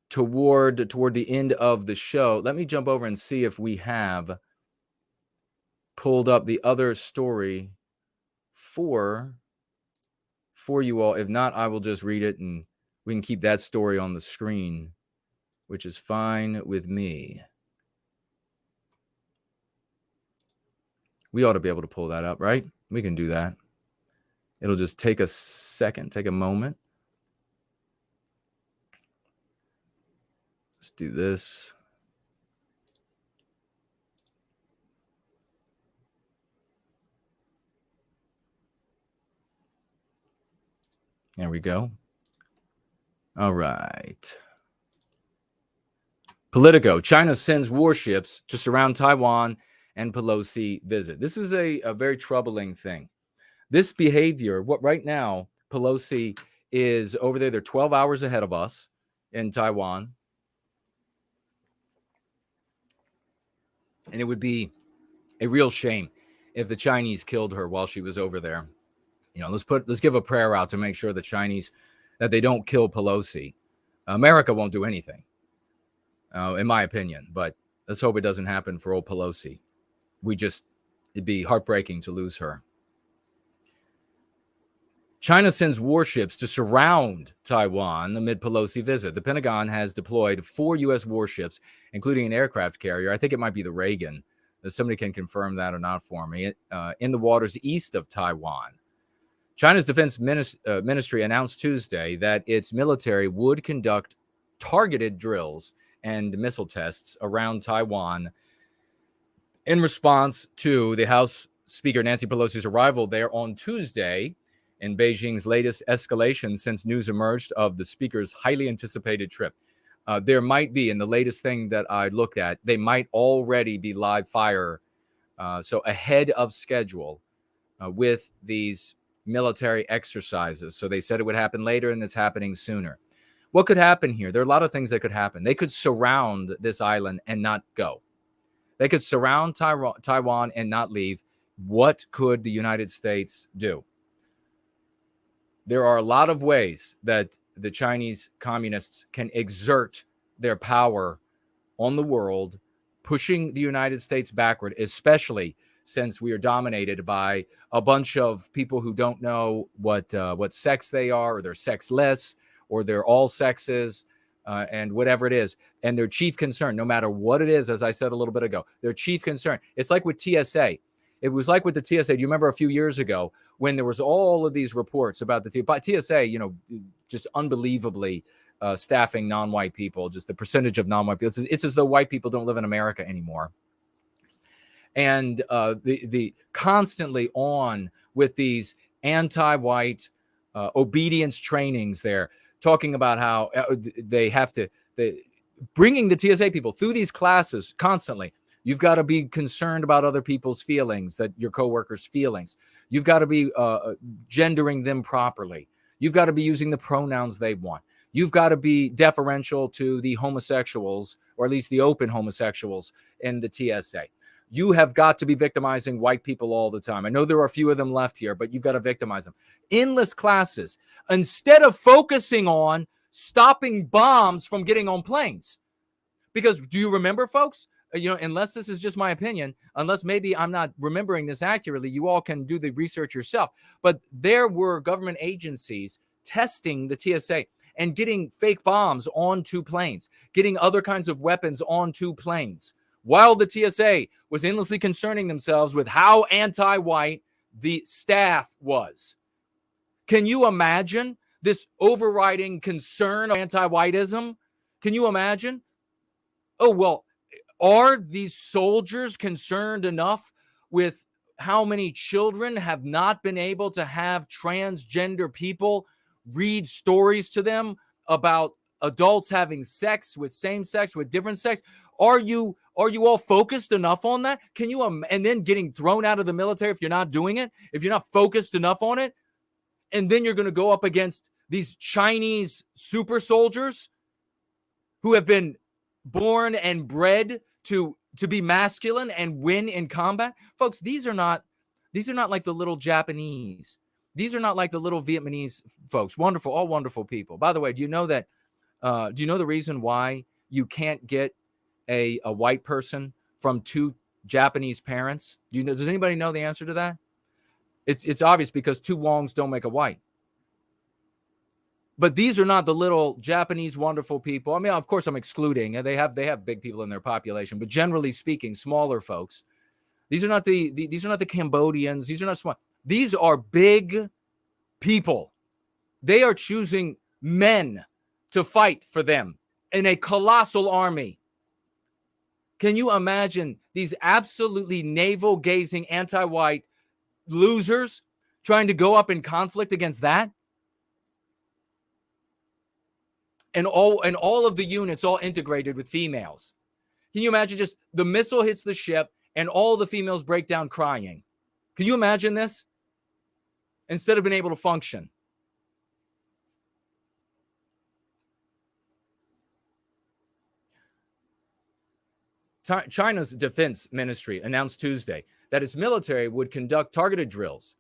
toward the end of the show. Let me jump over and see if we have pulled up the other story for you all. If not, I will just read it, and we can keep that story on the screen, which is fine with me. We ought to be able to pull that up, right? We can do that. It'll just take a second, take a moment. Let's do this. There we go. All right. Politico. China sends warships to surround Taiwan and Pelosi visit. This is a very troubling thing. This behavior, what right now, Pelosi is over there. They're 12 hours ahead of us in Taiwan. And it would be a real shame if the Chinese killed her while she was over there. You know, let's give a prayer out to make sure the Chinese, that they don't kill Pelosi. America won't do anything, in my opinion, but let's hope it doesn't happen for old Pelosi. It'd be heartbreaking to lose her. China sends warships to surround Taiwan amid Pelosi visit. The Pentagon has deployed 4 U.S. warships, including an aircraft carrier. I think it might be the Reagan. If somebody can confirm that or not for me. In the waters east of Taiwan. China's defense ministry announced Tuesday that its military would conduct targeted drills and missile tests around Taiwan in response to the House Speaker Nancy Pelosi's arrival there on Tuesday, in Beijing's latest escalation since news emerged of the speaker's highly anticipated trip. There might be, in the latest thing that I looked at, they might already be live fire, so ahead of schedule with these military exercises. So they said it would happen later, and it's happening sooner. What could happen here? There are a lot of things that could happen. They could surround this island and not go. They could surround Taiwan and not leave. What could the United States do? There are a lot of ways that the Chinese communists can exert their power on the world, pushing the United States backward, especially since we are dominated by a bunch of people who don't know what sex they are, or they're sexless, or they're all sexes, and whatever it is. And their chief concern, no matter what it is, as I said a little bit ago, their chief concern, it's like with TSA. It was like with the TSA. Do you remember a few years ago when there was all of these reports about the TSA, you know, just unbelievably staffing non-white people, just the percentage of non-white people. It's as though white people don't live in America anymore. And the constantly on with these anti-white obedience trainings there, talking about how they have to, bringing the TSA people through these classes constantly. You've got to be concerned about other people's feelings, that your coworkers' feelings. You've got to be gendering them properly. You've got to be using the pronouns they want. You've got to be deferential to the homosexuals, or at least the open homosexuals in the TSA. You have got to be victimizing white people all the time. I know there are a few of them left here, but you've got to victimize them. Endless classes. Instead of focusing on stopping bombs from getting on planes. Because do you remember, folks? You know, unless this is just my opinion, unless maybe I'm not remembering this accurately, you all can do the research yourself. But there were government agencies testing the TSA. and getting fake bombs onto planes, getting other kinds of weapons onto planes, while the TSA was endlessly concerning themselves with how anti-white the staff was. Can you imagine this overriding concern of anti-whiteism? Can you imagine? Oh, well, are these soldiers concerned enough with how many children have not been able to have transgender people read stories to them about adults having sex with same sex, with different sex? Are you all focused enough on that? Can you and then getting thrown out of the military if you're not doing it, if you're not focused enough on it? And then you're going to go up against these Chinese super soldiers who have been born and bred to be masculine and win in combat. Folks, these are not like the little Japanese. These are not like the little Vietnamese folks. Wonderful, all wonderful people. By the way, do you know that? Do you know the reason why you can't get a white person from two Japanese parents? Does anybody know the answer to that? It's obvious, because two Wongs don't make a white. But these are not the little Japanese wonderful people. I mean, of course, I'm excluding. They have big people in their population, but generally speaking, smaller folks. These are not the Cambodians. These are not small. These are big people. They are choosing men to fight for them in a colossal army. Can you imagine these absolutely navel-gazing anti-white losers trying to go up in conflict against that? And all of the units all integrated with females. Can you imagine just the missile hits the ship and all the females break down crying? Can you imagine this? Instead of being able to function. China's defense ministry announced Tuesday that its military would conduct targeted drills.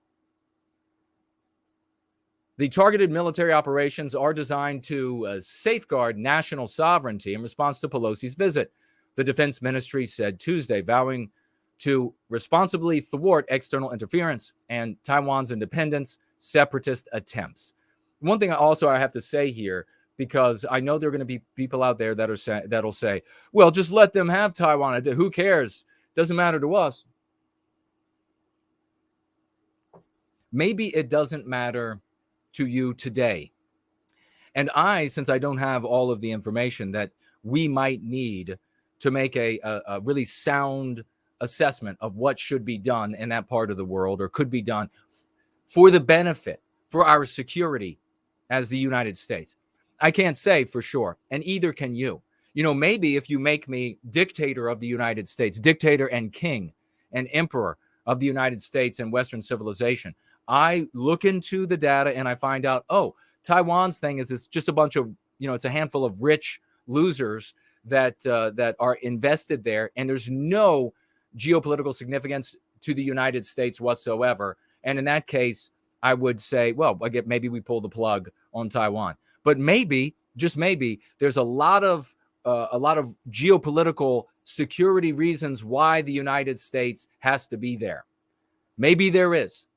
The targeted military operations are designed to safeguard national sovereignty in response to Pelosi's visit, the defense ministry said Tuesday, vowing to responsibly thwart external interference and Taiwan's independence separatist attempts. One thing I have to say here, because I know there are going to be people out there that'll say, well, just let them have Taiwan. Who cares? Doesn't matter to us. Maybe it doesn't matter to you today. And since I don't have all of the information that we might need to make a really sound assessment of what should be done in that part of the world, or could be done for the benefit, for our security as the United States, I can't say for sure, and either can you. Maybe if you make me dictator of the United States, dictator and king and emperor of the United States and Western civilization, I look into the data and I find out, oh, Taiwan's thing is it's just a bunch of, it's a handful of rich losers that are invested there, and there's no geopolitical significance to the United States whatsoever. And in that case, I would say, well, maybe we pull the plug on Taiwan. But maybe, just maybe, there's a lot of geopolitical security reasons why the United States has to be there. Maybe there is.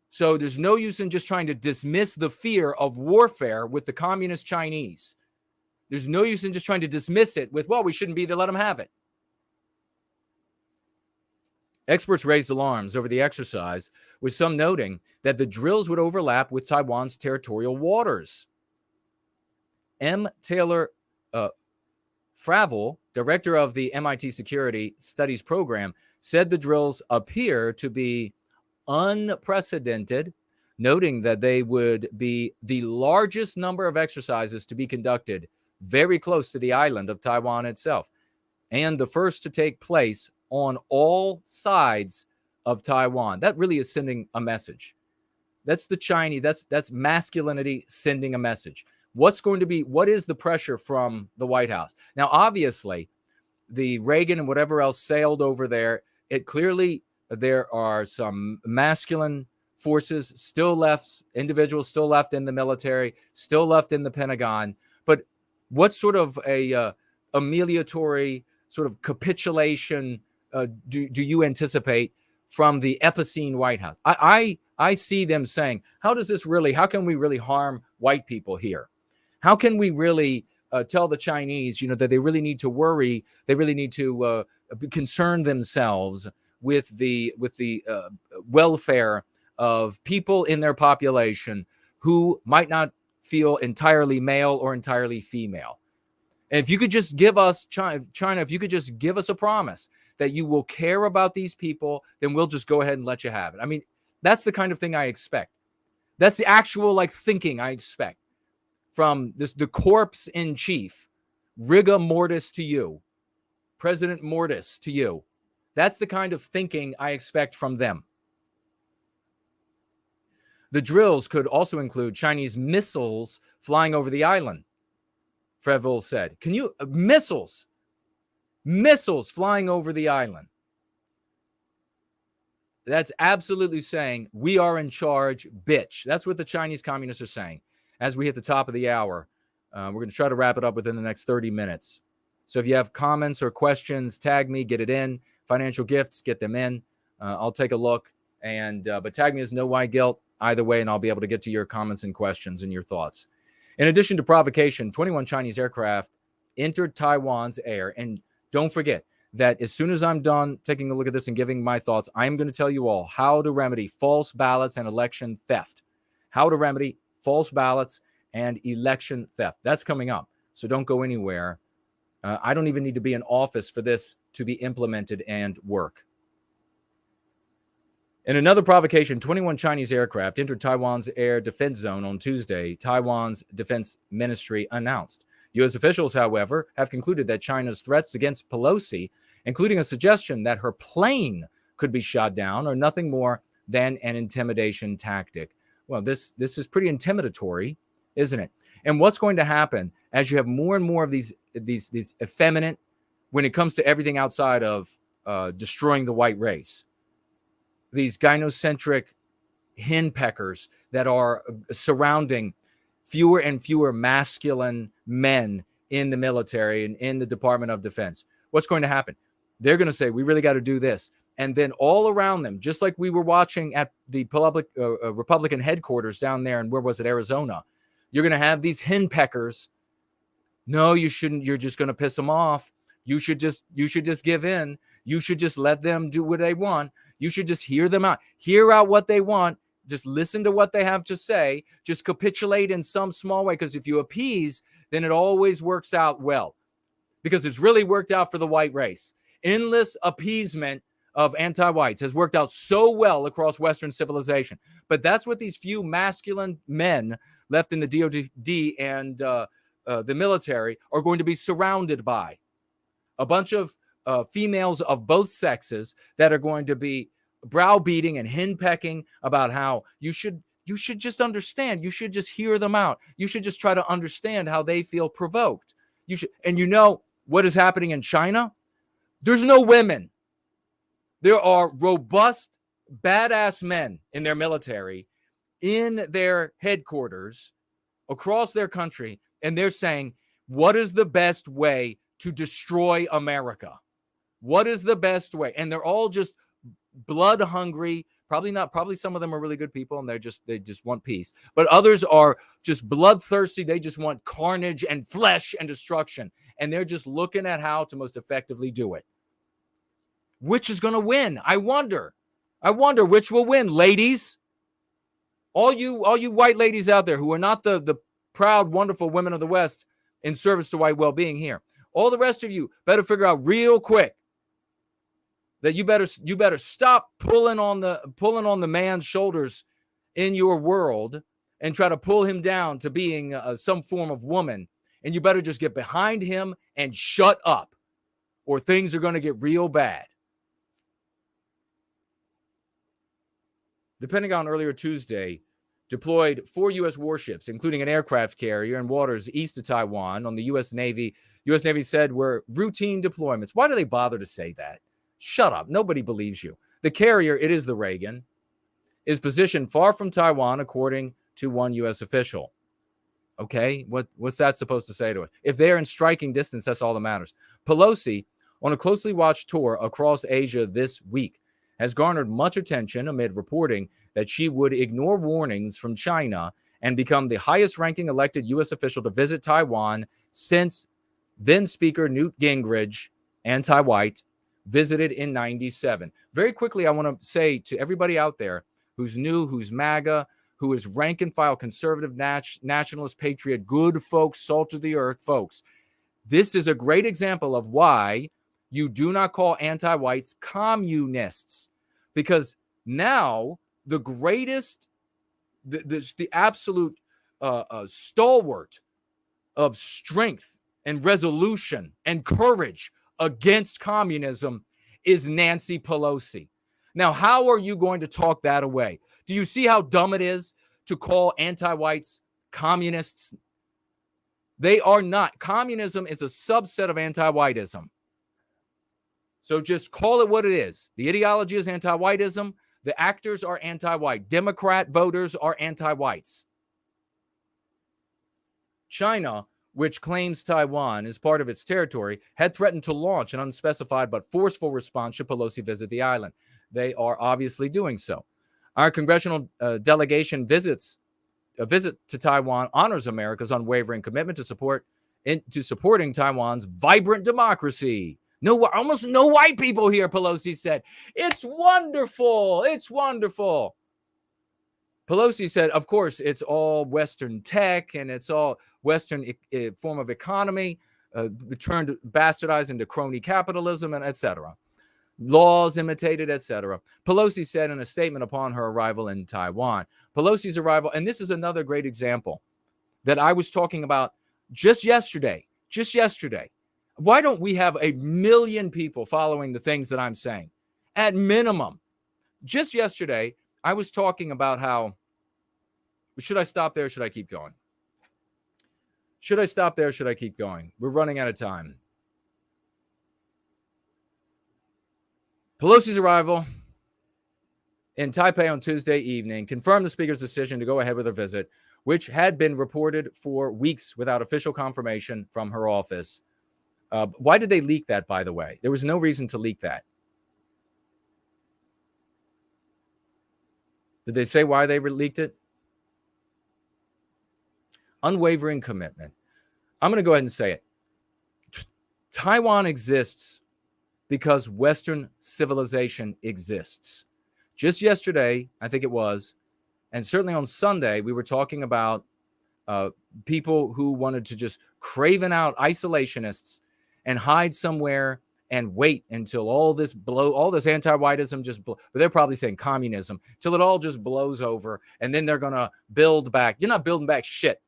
So there's no use in just trying to dismiss the fear of warfare with the communist Chinese. There's no use in just trying to dismiss it with, well, we shouldn't be there, let them have it. Experts raised alarms over the exercise, with some noting that the drills would overlap with Taiwan's territorial waters. M. Taylor Fravel, director of the MIT Security Studies Program, said the drills appear to be unprecedented, noting that they would be the largest number of exercises to be conducted very close to the island of Taiwan itself, and the first to take place on all sides of Taiwan. That really is sending a message. That's the Chinese, that's masculinity sending a message. What is the pressure from the White House? Now, obviously, the Reagan and whatever else sailed over there. There are some masculine forces still left, individuals still left in the military, still left in the Pentagon. But what sort of a amelioratory sort of capitulation do you anticipate from the epicene White House? I see them saying, how can we really harm white people here? How can we really tell the Chinese, that they really need to worry, they really need to concern themselves with the welfare of people in their population who might not feel entirely male or entirely female? And if you could just give us, China, if you could just give us a promise that you will care about these people, then we'll just go ahead and let you have it. I mean, that's the kind of thing I expect. That's the actual thinking I expect from the corpse in chief, rigor mortis to you, President Mortis to you. That's the kind of thinking I expect from them. The drills could also include Chinese missiles flying over the island, Freville said. Can you, missiles flying over the island. That's absolutely saying we are in charge, bitch. That's what the Chinese communists are saying. As we hit the top of the hour, we're going to try to wrap it up within the next 30 minutes. So if you have comments or questions, tag me, get it in. Financial gifts, get them in. I'll take a look. But tag me as No Why Guilt either way, and I'll be able to get to your comments and questions and your thoughts. In addition to provocation, 21 Chinese aircraft entered Taiwan's air. And don't forget that as soon as I'm done taking a look at this and giving my thoughts, I'm going to tell you all how to remedy false ballots and election theft. How to remedy false ballots and election theft. That's coming up. So don't go anywhere. I don't even need to be in office for this to be implemented and work. In another provocation, 21 Chinese aircraft entered Taiwan's air defense zone on Tuesday, Taiwan's defense ministry announced. U.S. officials, however, have concluded that China's threats against Pelosi, including a suggestion that her plane could be shot down, are nothing more than an intimidation tactic. Well, this is pretty intimidatory, isn't it? And what's going to happen as you have more and more of these effeminate, when it comes to everything outside of destroying the white race, these gynocentric henpeckers that are surrounding fewer and fewer masculine men in the military and in the Department of Defense. What's going to happen? They're going to say, we really got to do this. And then all around them, just like we were watching at the Republican headquarters down there in, where was it, Arizona, you're going to have these henpeckers. No, you shouldn't. You're just going to piss them off. You should just give in. You should just let them do what they want. You should just hear them out. Hear out what they want. Just listen to what they have to say. Just capitulate in some small way. Because if you appease, then it always works out well. Because it's really worked out for the white race. Endless appeasement of anti-whites has worked out so well across Western civilization. But that's what these few masculine men left in the DOD and the military are going to be surrounded by. A bunch of females of both sexes that are going to be browbeating and henpecking about how you should just understand. You should just hear them out. You should just try to understand how they feel provoked. You should, and you know what is happening in China? There's no women. There are robust, badass men in their military, in their headquarters, across their country, and they're saying, what is the best way to destroy America? What is the best way? And they're all just blood hungry. Probably some of them are really good people and they just want peace. But others are just bloodthirsty. They just want carnage and flesh and destruction. And they're just looking at how to most effectively do it. Which is going to win? I wonder which will win, ladies. All you white ladies out there who are not the proud, wonderful women of the West in service to white well-being here. All the rest of you better figure out real quick that you better stop pulling on the man's shoulders in your world and try to pull him down to being some form of woman. And you better just get behind him and shut up, or things are going to get real bad. The Pentagon earlier Tuesday deployed 4 U.S. warships, including an aircraft carrier, in waters east of Taiwan on the U.S. Navy. U.S. Navy said were routine deployments. Why do they bother to say that? Shut up. Nobody believes you. The carrier, it is the Reagan, is positioned far from Taiwan, according to one U.S. official. Okay, what's that supposed to say to it? If they're in striking distance, that's all that matters. Pelosi, on a closely watched tour across Asia this week, has garnered much attention amid reporting that she would ignore warnings from China and become the highest ranking elected U.S. official to visit Taiwan since then Speaker Newt Gingrich, anti-white, visited in 97. Very quickly, I want to say to everybody out there who's new, who's MAGA, who is rank and file conservative, nationalist, patriot, good folks, salt of the earth folks, this is a great example of why you do not call anti-whites communists, because now the greatest, the absolute stalwart of strength and resolution and courage against communism is Nancy Pelosi. Now, how are you going to talk that away? Do you see how dumb it is to call anti-whites communists? They are not. Communism is a subset of anti-whiteism. So just call it what it is. The ideology is anti-whiteism. The actors are anti-white. Democrat voters are anti-whites. China, which claims Taiwan is part of its territory, had threatened to launch an unspecified but forceful response should Pelosi visit the island. They are obviously doing so. Our congressional delegation a visit to Taiwan honors America's unwavering commitment to supporting Taiwan's vibrant democracy. Almost no white people here, Pelosi said. It's wonderful. It's wonderful. Pelosi said, of course, it's all Western tech and it's all Western form of economy, turned bastardized into crony capitalism, and etc. Laws imitated, etc. Pelosi said in a statement upon her arrival in Taiwan. Pelosi's arrival, and this is another great example that I was talking about just yesterday. Why don't we have 1 million people following the things that I'm saying? At minimum. Just yesterday, I was talking about how, should I stop there? Should I keep going? Should I stop there? Should I keep going? We're running out of time. Pelosi's arrival in Taipei on Tuesday evening confirmed the speaker's decision to go ahead with her visit, which had been reported for weeks without official confirmation from her office. Why did they leak that, by the way? There was no reason to leak that. Did they say why they leaked it? Unwavering commitment. I'm going to go ahead and say it. Taiwan exists because Western civilization exists. Just yesterday, I think it was, and certainly on Sunday, we were talking about people who wanted to just craven out isolationists and hide somewhere and wait until all this anti-whiteism but they're probably saying communism, till it all just blows over, and then they're going to build back. You're not building back shit.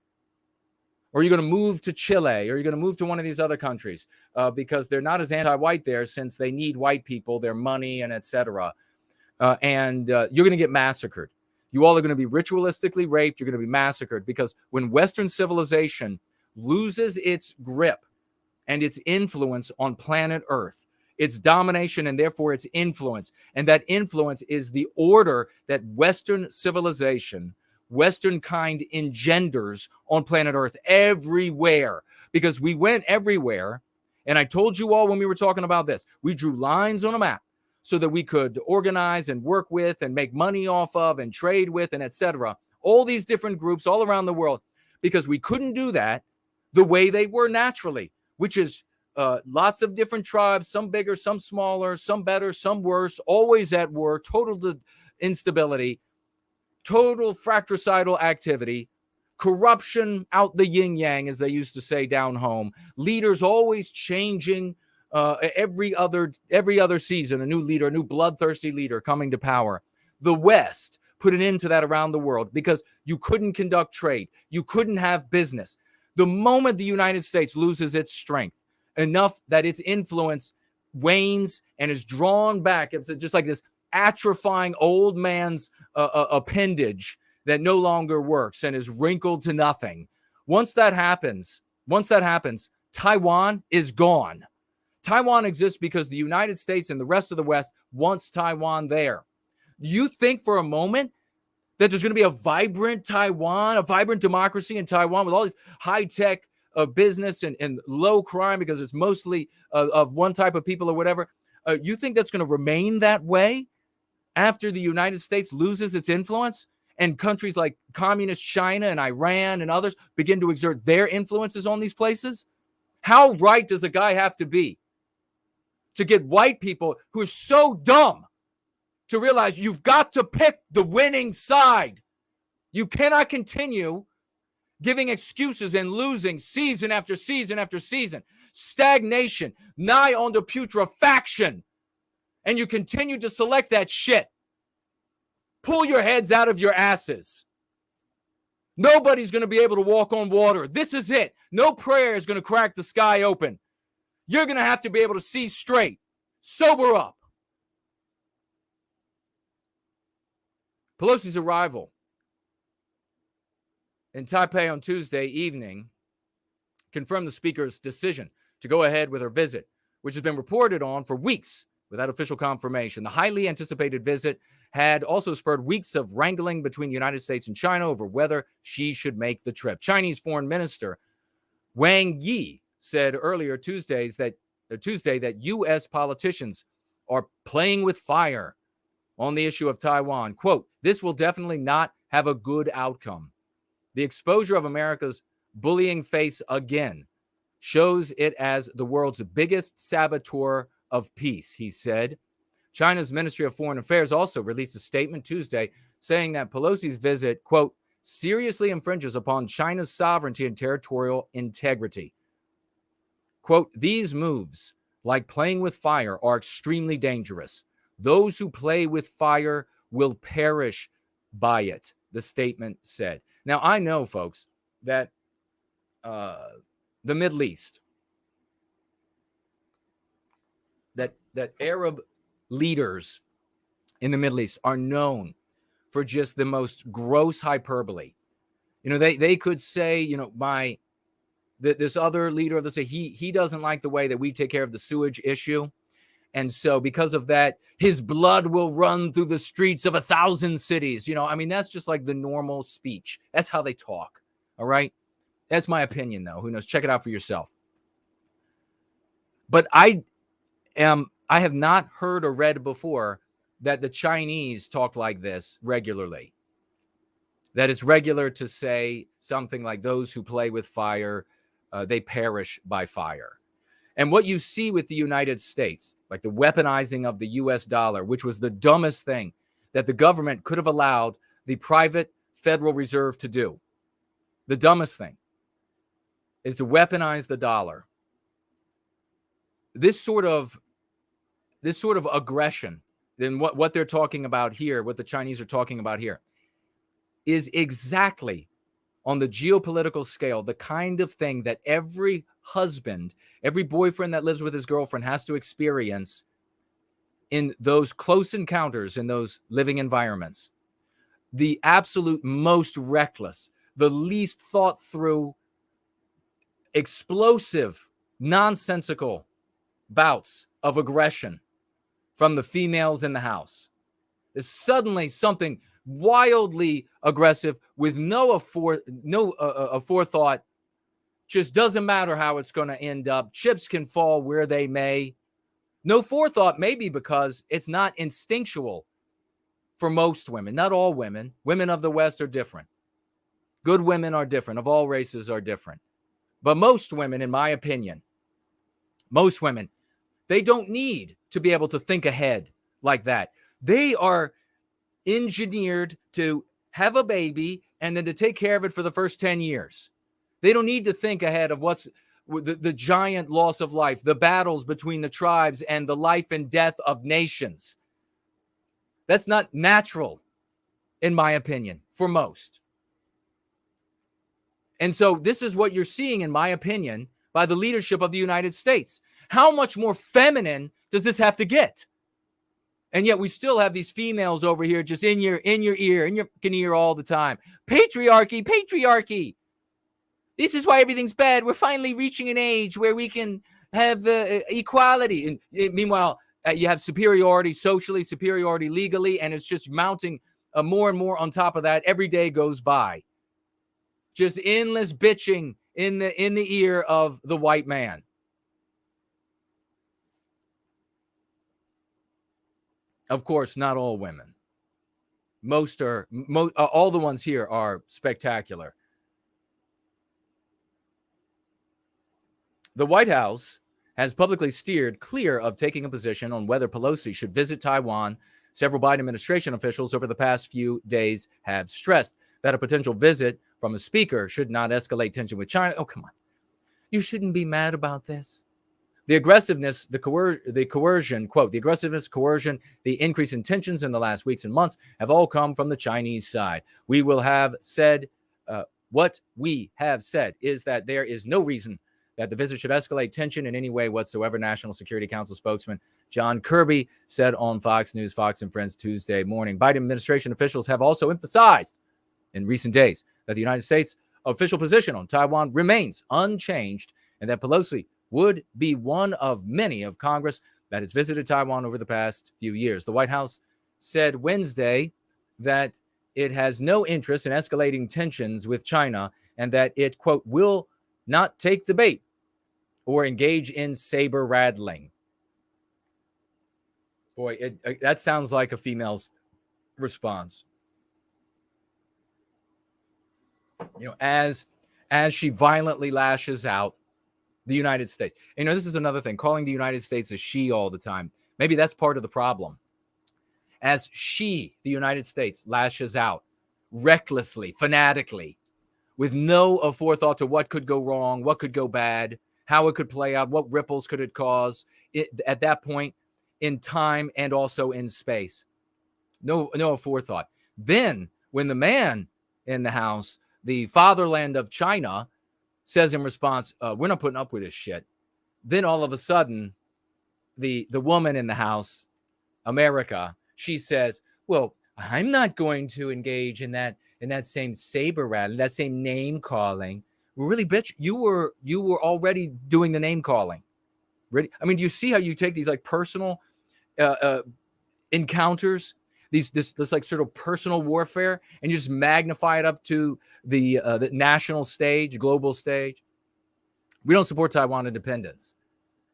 Or you're going to move to Chile, or you're going to move to one of these other countries because they're not as anti-white there, since they need white people, their money, and etc. And you're going to get massacred. You all are going to be ritualistically raped. You're going to be massacred, because when Western civilization loses its grip and its influence on planet Earth, its domination and therefore its influence, and that influence is the order that Western civilization, Western kind engenders on planet Earth everywhere, because we went everywhere. And I told you all when we were talking about this, we drew lines on a map so that we could organize and work with and make money off of and trade with and etc. All these different groups all around the world, because we couldn't do that the way they were naturally, which is lots of different tribes, some bigger, some smaller, some better, some worse, always at war, total instability, total fratricidal activity, corruption out the yin yang, as they used to say down home, leaders always changing every other season, a new leader, a new bloodthirsty leader coming to power. The West put an end to that around the world, because you couldn't conduct trade. You couldn't have business. The moment the United States loses its strength enough that its influence wanes and is drawn back, it's just like this atrophying old man's appendage that no longer works and is wrinkled to nothing. Once that happens, Taiwan is gone. Taiwan exists because the United States and the rest of the West wants Taiwan there. You think for a moment that there's going to be a vibrant Taiwan, a vibrant democracy in Taiwan with all these high-tech business and low crime, because it's mostly of one type of people or whatever? You think that's going to remain that way after the United States loses its influence and countries like communist China and Iran and others begin to exert their influences on these places, how right does a guy have to be to get white people who are so dumb to realize you've got to pick the winning side? You cannot continue giving excuses and losing season after season after season. Stagnation, nigh on to putrefaction. And you continue to select that shit. Pull your heads out of your asses. Nobody's going to be able to walk on water. This is it. No prayer is going to crack the sky open. You're going to have to be able to see straight. Sober up. Pelosi's arrival in Taipei on Tuesday evening confirmed the speaker's decision to go ahead with her visit, which has been reported on for weeks without official confirmation. The highly anticipated visit had also spurred weeks of wrangling between the United States and China over whether she should make the trip. Chinese Foreign Minister Wang Yi said earlier Tuesday that U.S. politicians are playing with fire on the issue of Taiwan. Quote, "This will definitely not have a good outcome. The exposure of America's bullying face again shows it as the world's biggest saboteur of peace," he said. China's Ministry of Foreign Affairs also released a statement Tuesday saying that Pelosi's visit, quote, "seriously infringes upon China's sovereignty and territorial integrity." Quote, "These moves, like playing with fire, are extremely dangerous. Those who play with fire will perish by it," the statement said. Now, I know, folks, that the Middle East, that Arab leaders in the Middle East are known for just the most gross hyperbole. You know, they could say, you know, this other leader of the state, he doesn't like the way that we take care of the sewage issue. And so because of that, his blood will run through the streets of 1,000 cities. You know, I mean, that's just like the normal speech. That's how they talk. All right. That's my opinion, though. Who knows? Check it out for yourself. But I have not heard or read before that the Chinese talk like this regularly. That it's regular to say something like, "Those who play with fire, they perish by fire." And what you see with the United States, like the weaponizing of the US dollar, which was the dumbest thing that the government could have allowed the private Federal Reserve to do. The dumbest thing is to weaponize the dollar. This sort of aggression, then what they're talking about here, what the Chinese are talking about here, is exactly on the geopolitical scale the kind of thing that every husband, every boyfriend that lives with his girlfriend has to experience in those close encounters in those living environments. The absolute most reckless, the least thought through, explosive, nonsensical bouts of aggression from the females in the house. There's suddenly something wildly aggressive with no forethought. Just doesn't matter how it's going to end up. Chips can fall where they may. No forethought, maybe because it's not instinctual for most women. Not all women. Women of the West are different. Good women are different. Of all races are different. But most women, in my opinion, most women, they don't need to be able to think ahead like that. They are engineered to have a baby and then to take care of it for the first 10 years. They don't need to think ahead of what's the giant loss of life, the battles between the tribes, and the life and death of nations. That's not natural, in my opinion, for most. And so this is what you're seeing, in my opinion, by the leadership of the United States. How much more feminine does this have to get? And yet we still have these females over here just in your ear, in your ear all the time. Patriarchy, patriarchy. This is why everything's bad. We're finally reaching an age where we can have equality. And meanwhile, you have superiority socially, superiority legally, and it's just mounting more and more on top of that. Every day goes by. Just endless bitching in the ear of the white man. Of course, not all women. all the ones here are spectacular. The White House has publicly steered clear of taking a position on whether Pelosi should visit Taiwan. Several Biden administration officials over the past few days have stressed that a potential visit from a speaker should not escalate tension with China. Oh, come on. You shouldn't be mad about this. The aggressiveness, the coercion, quote, the aggressiveness, coercion, the increase in tensions in the last weeks and months have all come from the Chinese side. We will have said, what we have said is that there is no reason that the visit should escalate tension in any way whatsoever, National Security Council spokesman John Kirby said on Fox News, Fox and Friends Tuesday morning. Biden administration officials have also emphasized in recent days that the United States' official position on Taiwan remains unchanged and that Pelosi would be one of many of Congress that has visited Taiwan over the past few years. The White House said Wednesday that it has no interest in escalating tensions with China and that it, quote, will not take the bait or engage in saber rattling. Boy, that sounds like a female's response. You know, as she violently lashes out the United States. You know, this is another thing, calling the United States a she all the time. Maybe that's part of the problem. As she, the United States, lashes out recklessly, fanatically, with no forethought to what could go wrong, what could go bad, how it could play out, what ripples could it cause at that point in time and also in space. No forethought. Then when the man in the house, the fatherland of China, says in response, we're not putting up with this shit. Then all of a sudden, the woman in the house, America, she says, well, I'm not going to engage in that same saber rattling, that same name calling. Really, bitch, you were already doing the name calling. Really? I mean, do you see how you take these like personal encounters, this like sort of personal warfare, and you just magnify it up to the national stage, global stage? We don't support Taiwan independence.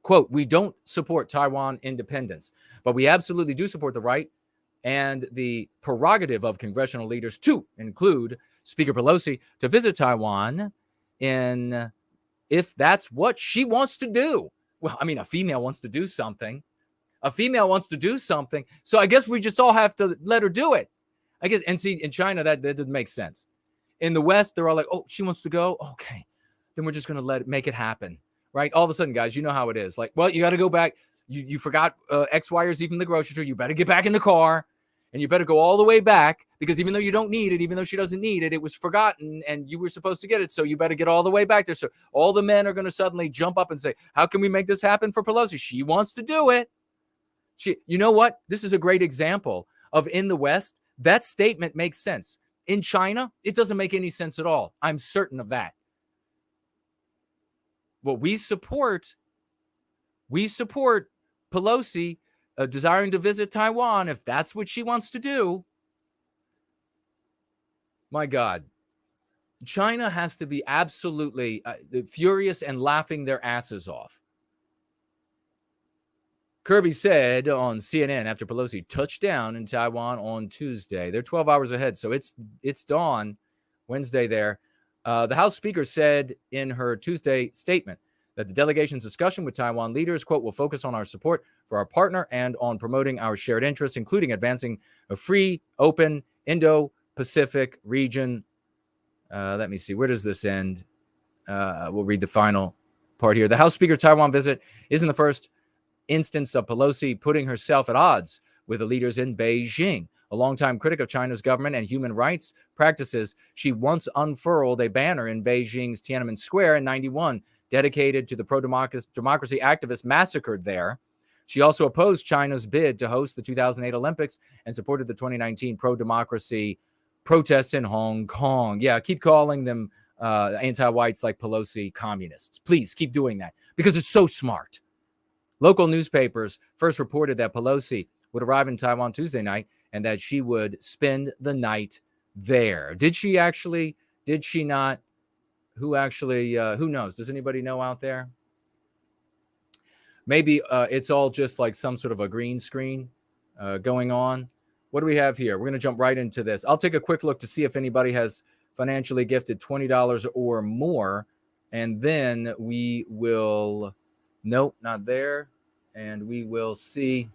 Quote, we don't support Taiwan independence, but we absolutely do support the right and the prerogative of congressional leaders to include Speaker Pelosi to visit Taiwan if that's what she wants to do. Well, I mean, a female wants to do something. So I guess we just all have to let her do it. I guess, and see, in China, that doesn't make sense. In the West, they're all like, oh, she wants to go? Okay, then we're just going to make it happen, right? All of a sudden, guys, you know how it is. Like, well, you got to go back. You forgot X, Y, or Z from the grocery store. You better get back in the car, and you better go all the way back, because even though you don't need it, even though she doesn't need it, it was forgotten, and you were supposed to get it, so you better get all the way back there. So all the men are going to suddenly jump up and say, how can we make this happen for Pelosi? She wants to do it. You know what? This is a great example of, in the West, that statement makes sense. In China, it doesn't make any sense at all. I'm certain of that. What we support Pelosi desiring to visit Taiwan, if that's what she wants to do. My God, China has to be absolutely furious and laughing their asses off. Kirby said on CNN after Pelosi touched down in Taiwan on Tuesday. They're 12 hours ahead, so it's dawn Wednesday there. The House Speaker said in her Tuesday statement that the delegation's discussion with Taiwan leaders, quote, will focus on our support for our partner and on promoting our shared interests, including advancing a free, open, Indo-Pacific region. Let me see. Where does this end? We'll read the final part here. The House Speaker Taiwan visit isn't the first instance of Pelosi putting herself at odds with the leaders in Beijing. A longtime critic of China's government and human rights practices, she once unfurled a banner in Beijing's Tiananmen Square in 1991, dedicated to the pro-democracy activists massacred there. She also opposed China's bid to host the 2008 Olympics and supported the 2019 pro-democracy protests in Hong Kong. Yeah, keep calling them anti-whites like Pelosi communists. Please keep doing that, because it's so smart. Local newspapers first reported that Pelosi would arrive in Taiwan Tuesday night and that she would spend the night there. Did she actually? Did she not? Who knows? Does anybody know out there? Maybe it's all just like some sort of a green screen going on. what do we have here? We're going to jump right into this. I'll take a quick look to see if anybody has financially gifted $20 or more. And then we will, nope, not there. And we will see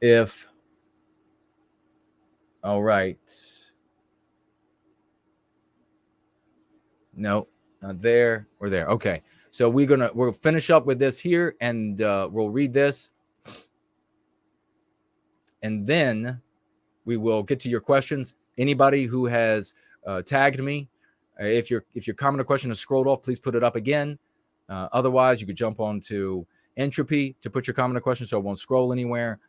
if, all right. No, not there or there. Okay. So we'll finish up with this here, and we'll read this. And then we will get to your questions. Anybody who has tagged me, if your comment or question is scrolled off, please put it up again. Otherwise, you could jump onto Entropy to put your comment or question so it won't scroll anywhere.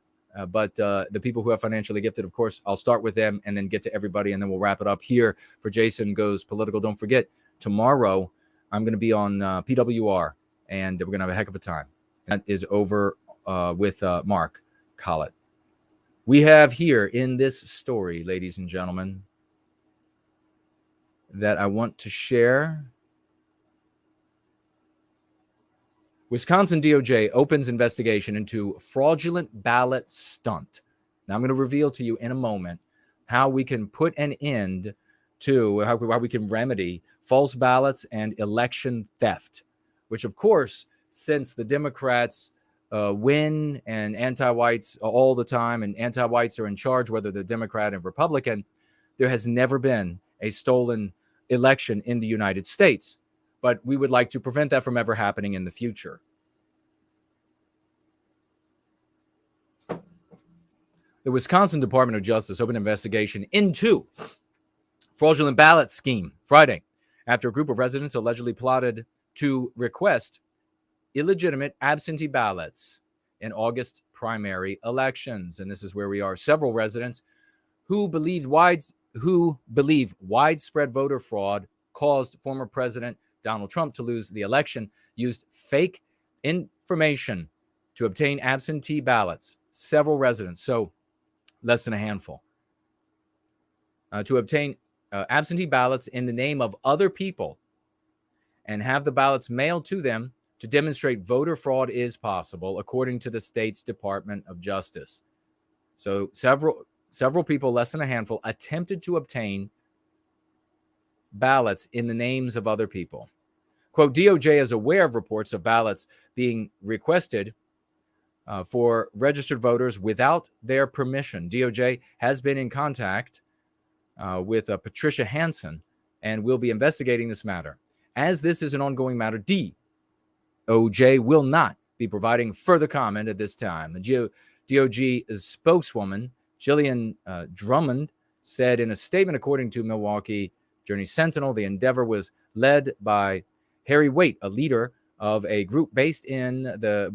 But the people who have financially gifted, of course, I'll start with them and then get to everybody, and then we'll wrap it up here for Jason Goes Political. Don't forget, tomorrow I'm going to be on PWR, and we're going to have a heck of a time. That is over with Mark Collett. We have here in this story, ladies and gentlemen, that I want to share. Wisconsin DOJ opens investigation into fraudulent ballot stunt. Now, I'm going to reveal to you in a moment how we can put an end to, how we can remedy false ballots and election theft, which, of course, since the Democrats win and anti-whites all the time, and anti-whites are in charge, whether they're Democrat and Republican, there has never been a stolen election in the United States. But we would like to prevent that from ever happening in the future. The Wisconsin Department of Justice opened an investigation into fraudulent ballot scheme Friday after a group of residents allegedly plotted to request illegitimate absentee ballots in August primary elections. And this is where we are. Several residents who believe widespread voter fraud caused former President Donald Trump to lose the election used fake information to obtain absentee ballots. Several residents, so less than a handful, to obtain absentee ballots in the name of other people and have the ballots mailed to them to demonstrate voter fraud is possible, according to the state's Department of Justice. So several people, less than a handful, attempted to obtain ballots in the names of other people. Quote, DOJ is aware of reports of ballots being requested for registered voters without their permission. DOJ has been in contact with Patricia Hansen and will be investigating this matter. As this is an ongoing matter, DOJ will not be providing further comment at this time. The DOJ spokeswoman, Jillian Drummond, said in a statement, according to Milwaukee Journey Sentinel, the endeavor was led by Harry Waite, a leader of a group based in the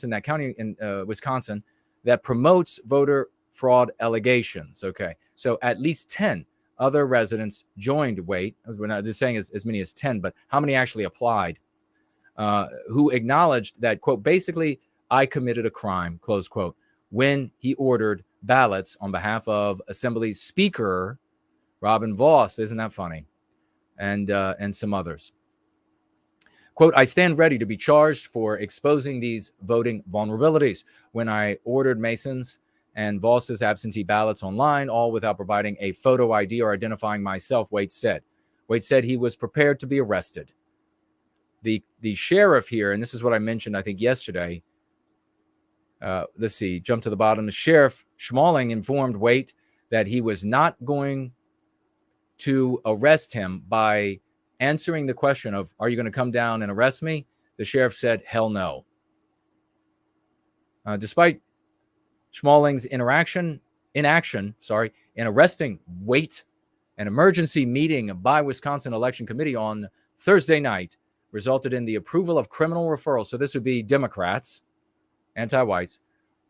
that county in Wisconsin, that promotes voter fraud allegations. Okay, so at least 10 other residents joined Waite. We're not just saying as many as 10, but how many actually applied, who acknowledged that, quote, basically, I committed a crime, close quote, when he ordered ballots on behalf of Assembly Speaker Robin Vos. Isn't that funny? And some others. Quote, I stand ready to be charged for exposing these voting vulnerabilities when I ordered Mason's and Voss's absentee ballots online, all without providing a photo ID or identifying myself, Waite said. Waite said he was prepared to be arrested. The sheriff here, and this is what I mentioned, I think, yesterday. Let's see, jump to the bottom. The sheriff, Schmalling, informed Waite that he was not going to arrest him by answering the question of, are you going to come down and arrest me? The sheriff said, hell no. Despite Schmalling's inaction in arresting Waite, an emergency meeting by Wisconsin Election Committee on Thursday night resulted in the approval of criminal referrals. So this would be Democrats, anti-whites,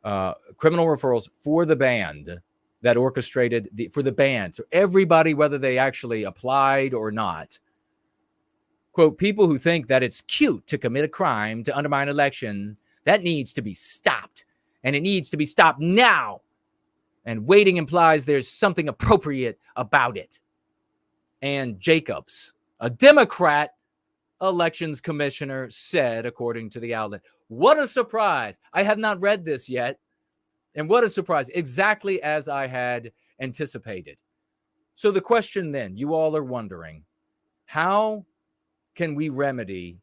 criminal referrals for the band that orchestrated for the band. So everybody, whether they actually applied or not, quote, people who think that it's cute to commit a crime to undermine elections, that needs to be stopped. And it needs to be stopped now. And waiting implies there's something appropriate about it. And Jacobs, a Democrat elections commissioner, said, according to the outlet, what a surprise. I have not read this yet. And what a surprise, exactly as I had anticipated. So the question then, you all are wondering, how can we remedy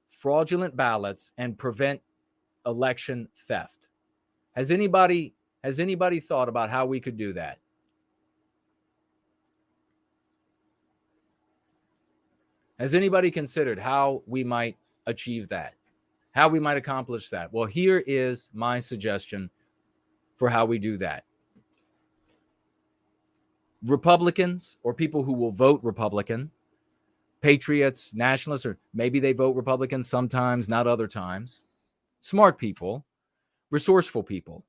fraudulent ballots and prevent election theft? Has anybody thought about how we could do that? Has anybody considered how we might achieve that? How we might accomplish that? Well, here is my suggestion for how we do that. Republicans, or people who will vote Republican, patriots, nationalists, or maybe they vote Republican sometimes, not other times, smart people, resourceful people,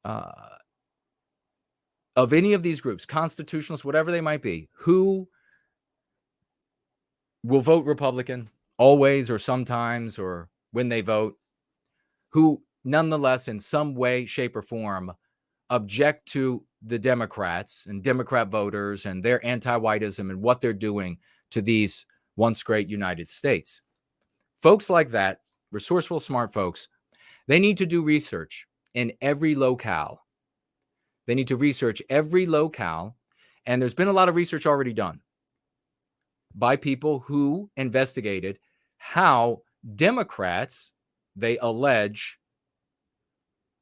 of any of these groups, constitutionalists, whatever they might be, who will vote Republican always or sometimes or when they vote, who nonetheless in some way, shape, or form object to the Democrats and Democrat voters and their anti-whiteism and what they're doing to these once great United States. Folks like that, resourceful, smart folks, they need to do research in every locale. They need to research every locale, and there's been a lot of research already done by people who investigated how Democrats, they allege,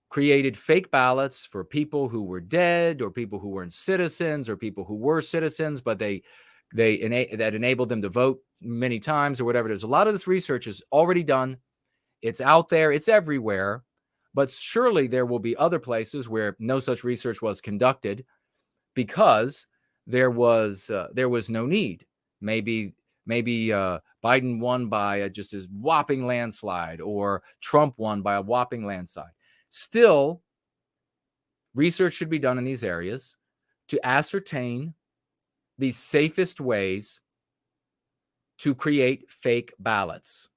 created fake ballots for people who were dead or people who weren't citizens or people who were citizens, but that enabled them to vote many times or whatever it is. A lot of this research is already done. It's out there. It's everywhere. But surely there will be other places where no such research was conducted because there was no need. Maybe Biden won by just a whopping landslide, or Trump won by a whopping landslide. Still, research should be done in these areas to ascertain the safest ways to create fake ballots.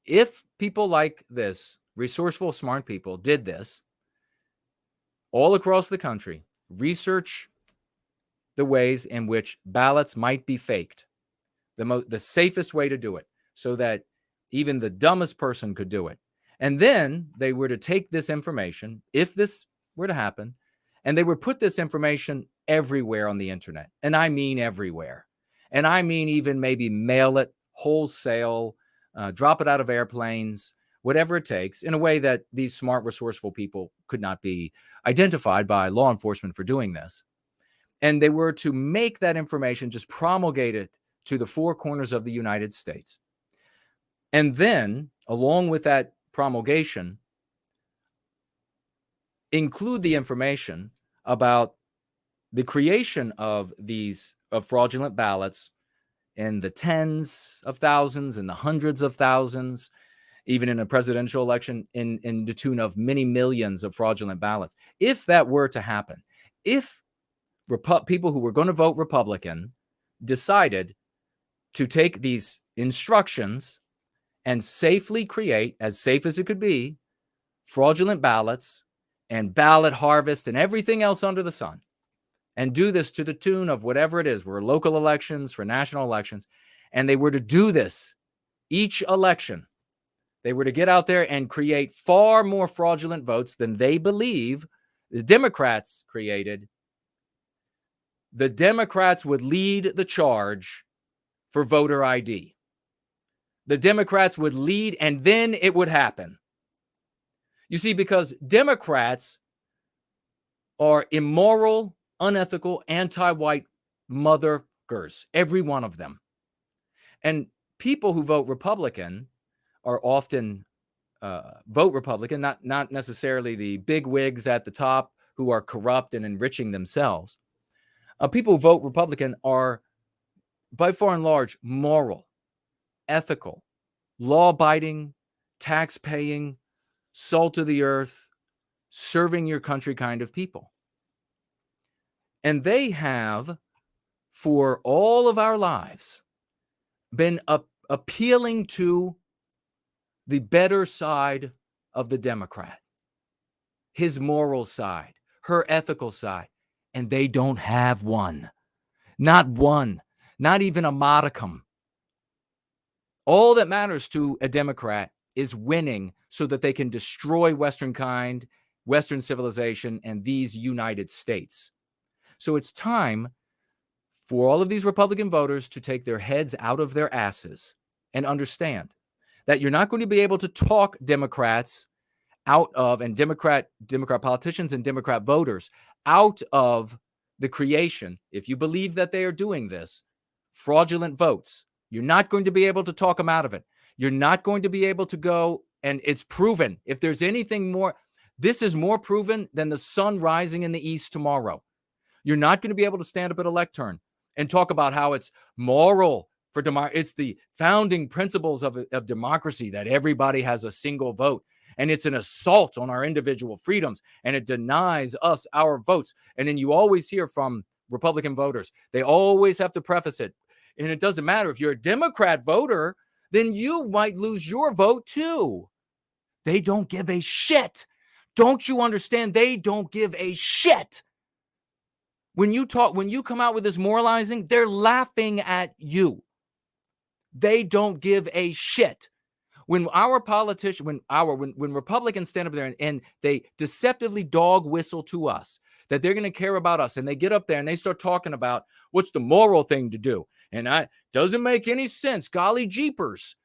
If people like this, resourceful, smart people, did this all across the country, research the ways in which ballots might be faked, the safest way to do it, so that even the dumbest person could do it. And then they were to take this information, if this were to happen, and they would put this information everywhere on the internet. And I mean everywhere. And I mean even maybe mail it wholesale, drop it out of airplanes, whatever it takes, in a way that these smart, resourceful people could not be identified by law enforcement for doing this. And they were to make that information, just promulgate it to the four corners of the United States. And then, along with that promulgation, include the information about the creation of fraudulent ballots in the tens of thousands and the hundreds of thousands, even in a presidential election, in the tune of many millions of fraudulent ballots. If that were to happen, if people who were going to vote Republican decided to take these instructions and safely create, as safe as it could be, fraudulent ballots and ballot harvest and everything else under the sun, and do this to the tune of whatever it is, for local elections, for national elections, and they were to do this each election, they were to get out there and create far more fraudulent votes than they believe the Democrats created, the Democrats would lead the charge for voter ID. The Democrats would lead, and then it would happen. You see, because Democrats are immoral, unethical, anti-white motherfuckers, every one of them. And people who vote Republican are often vote Republican, not necessarily the big wigs at the top who are corrupt and enriching themselves. People who vote Republican are, by far and large, moral, ethical, law-abiding, tax-paying, salt of the earth, serving your country kind of people. And they have, for all of our lives, been appealing to the better side of the Democrat, his moral side, her ethical side, and they don't have one. Not one, not even a modicum. All that matters to a Democrat is winning so that they can destroy Western kind, Western civilization, and these United States. So it's time for all of these Republican voters to take their heads out of their asses and understand that you're not going to be able to talk Democrats out of, and Democrat politicians and Democrat voters out of the creation, if you believe that they are doing this, fraudulent votes. You're not going to be able to talk them out of it. You're not going to be able to go, and it's proven. If there's anything more, this is more proven than the sun rising in the east tomorrow. You're not going to be able to stand up at a lectern and talk about how it's moral for democracy. It's the founding principles of democracy that everybody has a single vote. And it's an assault on our individual freedoms, and it denies us our votes. And then you always hear from Republican voters, they always have to preface it. And it doesn't matter if you're a Democrat voter, then you might lose your vote too. They don't give a shit. Don't you understand? They don't give a shit. When you come out with this moralizing, they're laughing at you. They don't give a shit. When our politicians, when Republicans stand up there and they deceptively dog whistle to us that they're going to care about us, and they get up there and they start talking about what's the moral thing to do, and doesn't make any sense. Golly jeepers,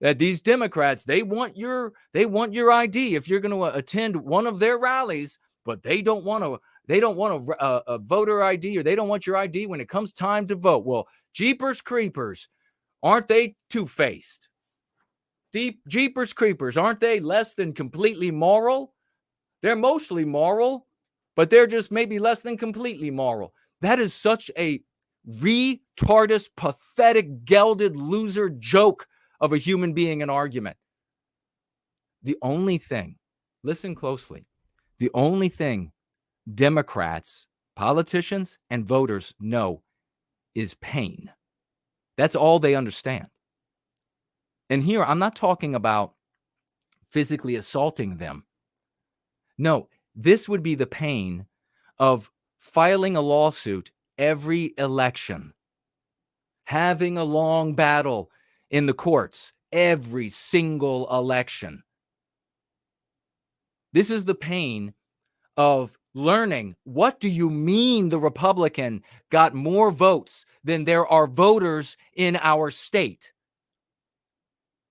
that these Democrats, they want your ID if you're going to attend one of their rallies, but they don't want a voter ID, or they don't want your ID when it comes time to vote. Well, jeepers creepers, aren't they two-faced? Jeepers creepers, aren't they less than completely moral? They're mostly moral, but they're just maybe less than completely moral. That is such a retarded, pathetic, gelded loser joke of a human being and argument. The only thing, listen closely, the only thing Democrats, politicians, and voters know is pain. That's all they understand. And here, I'm not talking about physically assaulting them. No, this would be the pain of filing a lawsuit every election, having a long battle in the courts every single election. This is the pain of learning, what do you mean the Republican got more votes than there are voters in our state?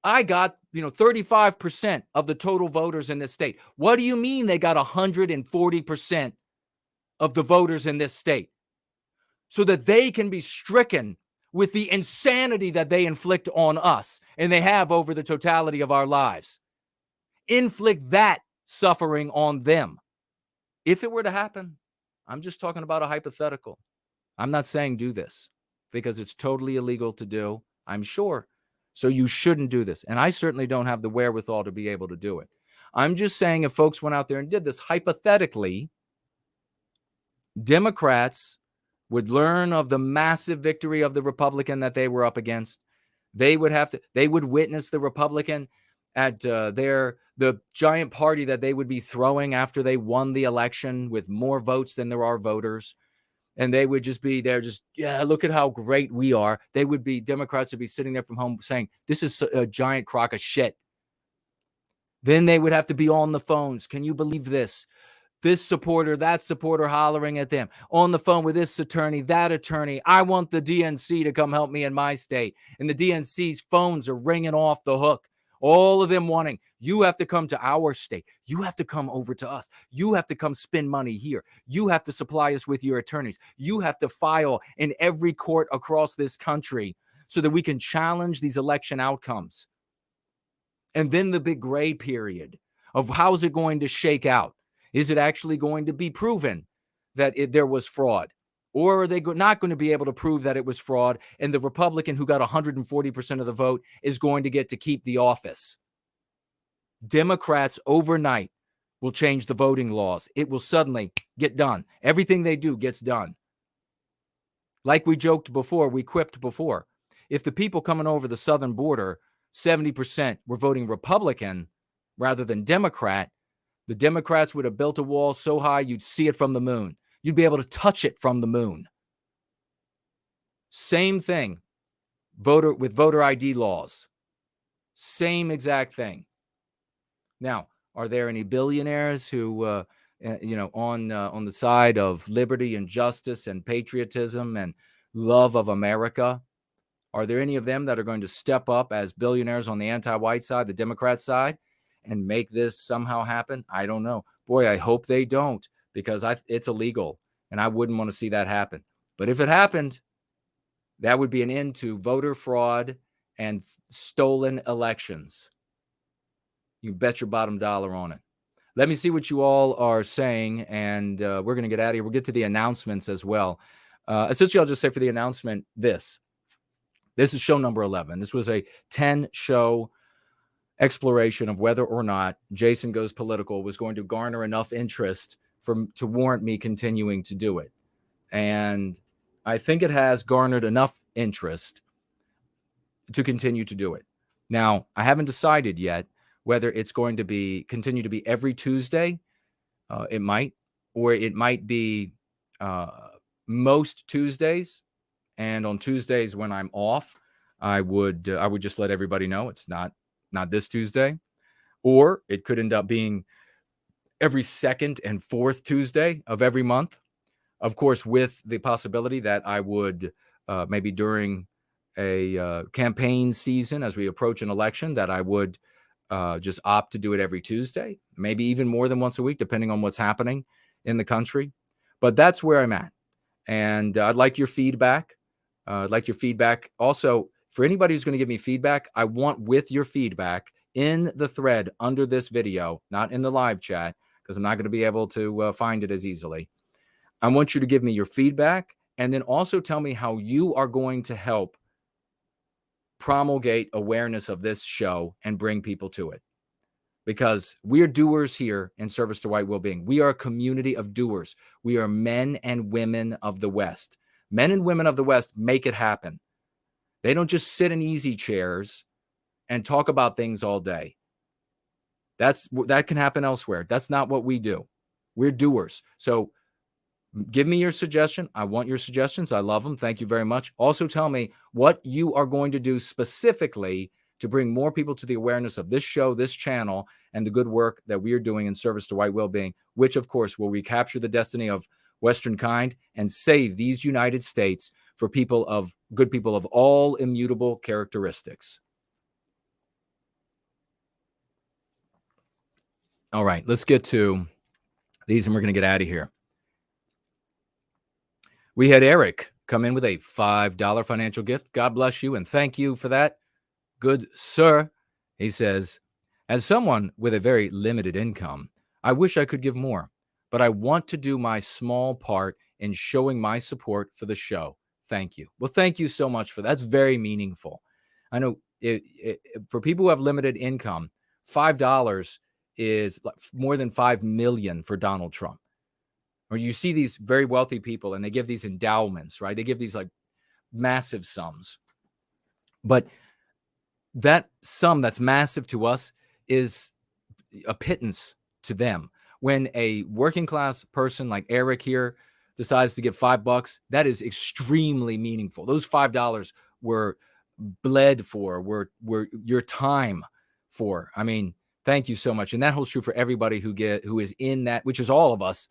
I got, 35% of the total voters in this state. What do you mean they got 140% of the voters in this state? So that they can be stricken with the insanity that they inflict on us, and they have over the totality of our lives. Inflict that suffering on them. If it were to happen, I'm just talking about a hypothetical. I'm not saying do this, because it's totally illegal to do, I'm sure. So you shouldn't do this. And I certainly don't have the wherewithal to be able to do it. I'm just saying, if folks went out there and did this, hypothetically, Democrats would learn of the massive victory of the Republican that they were up against. They would witness the Republican at the giant party that they would be throwing after they won the election with more votes than there are voters. And they would just be there, look at how great we are. Democrats would be sitting there from home saying, this is a giant crock of shit. Then they would have to be on the phones. Can you believe this? This supporter, that supporter hollering at them. On the phone with this attorney, that attorney. I want the DNC to come help me in my state. And the DNC's phones are ringing off the hook. All of them wanting, you have to come to our state. You have to come over to us. You have to come spend money here. You have to supply us with your attorneys. You have to file in every court across this country so that we can challenge these election outcomes. And then the big gray period of how's it going to shake out? Is it actually going to be proven that there was fraud? Or are they not going to be able to prove that it was fraud, and the Republican who got 140% of the vote is going to get to keep the office? Democrats overnight will change the voting laws. It will suddenly get done. Everything they do gets done. Like we quipped before, if the people coming over the southern border, 70% were voting Republican rather than Democrat, the Democrats would have built a wall so high you'd see it from the moon. You'd be able to touch it from the moon. Same thing with voter ID laws. Same exact thing. Now, are there any billionaires who, on the side of liberty and justice and patriotism and love of America? Are there any of them that are going to step up as billionaires on the anti-white side, the Democrat side, and make this somehow happen? I don't know. Boy, I hope they don't, because it's illegal, and I wouldn't want to see that happen. But if it happened, that would be an end to voter fraud and stolen elections. You bet your bottom dollar on it. Let me see what you all are saying, and we're going to get out of here. We'll get to the announcements as well. Essentially, I'll just say for the announcement this. This is show number 11. This was a 10-show exploration of whether or not Jason Goes Political was going to garner enough interest to warrant me continuing to do it. And I think it has garnered enough interest to continue to do it. Now, I haven't decided yet whether it's going to continue to be every Tuesday. It might, or it might be most Tuesdays. And on Tuesdays when I'm off, I would just let everybody know it's not this Tuesday. Or it could end up being every second and fourth Tuesday of every month. Of course, with the possibility that I would maybe during a campaign season, as we approach an election, that I would just opt to do it every Tuesday, maybe even more than once a week, depending on what's happening in the country. But that's where I'm at. And I'd like your feedback. Also, for anybody who's going to give me feedback, I want with your feedback in the thread under this video, not in the live chat, because I'm not going to be able to find it as easily. I want you to give me your feedback, and then also tell me how you are going to help promulgate awareness of this show and bring people to it. Because we are doers here in service to white well-being. We are a community of doers. We are men and women of the West. Men and women of the West make it happen. They don't just sit in easy chairs and talk about things all day. That can happen elsewhere. That's not what we do. We're doers. So give me your suggestion. I want your suggestions. I love them. Thank you very much. Also tell me what you are going to do specifically to bring more people to the awareness of this show, this channel, and the good work that we are doing in service to white well-being, which, of course, will recapture the destiny of Western kind and save these United States for good people of all immutable characteristics. All right, let's get to these, and we're going to get out of here. We had Eric come in with a $5 financial gift. God bless you, and thank you for that. Good sir. He says, as someone with a very limited income, I wish I could give more, but I want to do my small part in showing my support for the show. Thank you. Well, thank you so much for that. That's very meaningful. I know for people who have limited income, $5 is more than $5 million for Donald Trump. Or you see these very wealthy people and they give these endowments, right? They give these like massive sums. But that sum that's massive to us is a pittance to them. When a working class person like Eric here decides to give $5, that is extremely meaningful. Those $5 were bled for, were your time for. I mean, thank you so much. And that holds true for everybody who is in that, which is all of us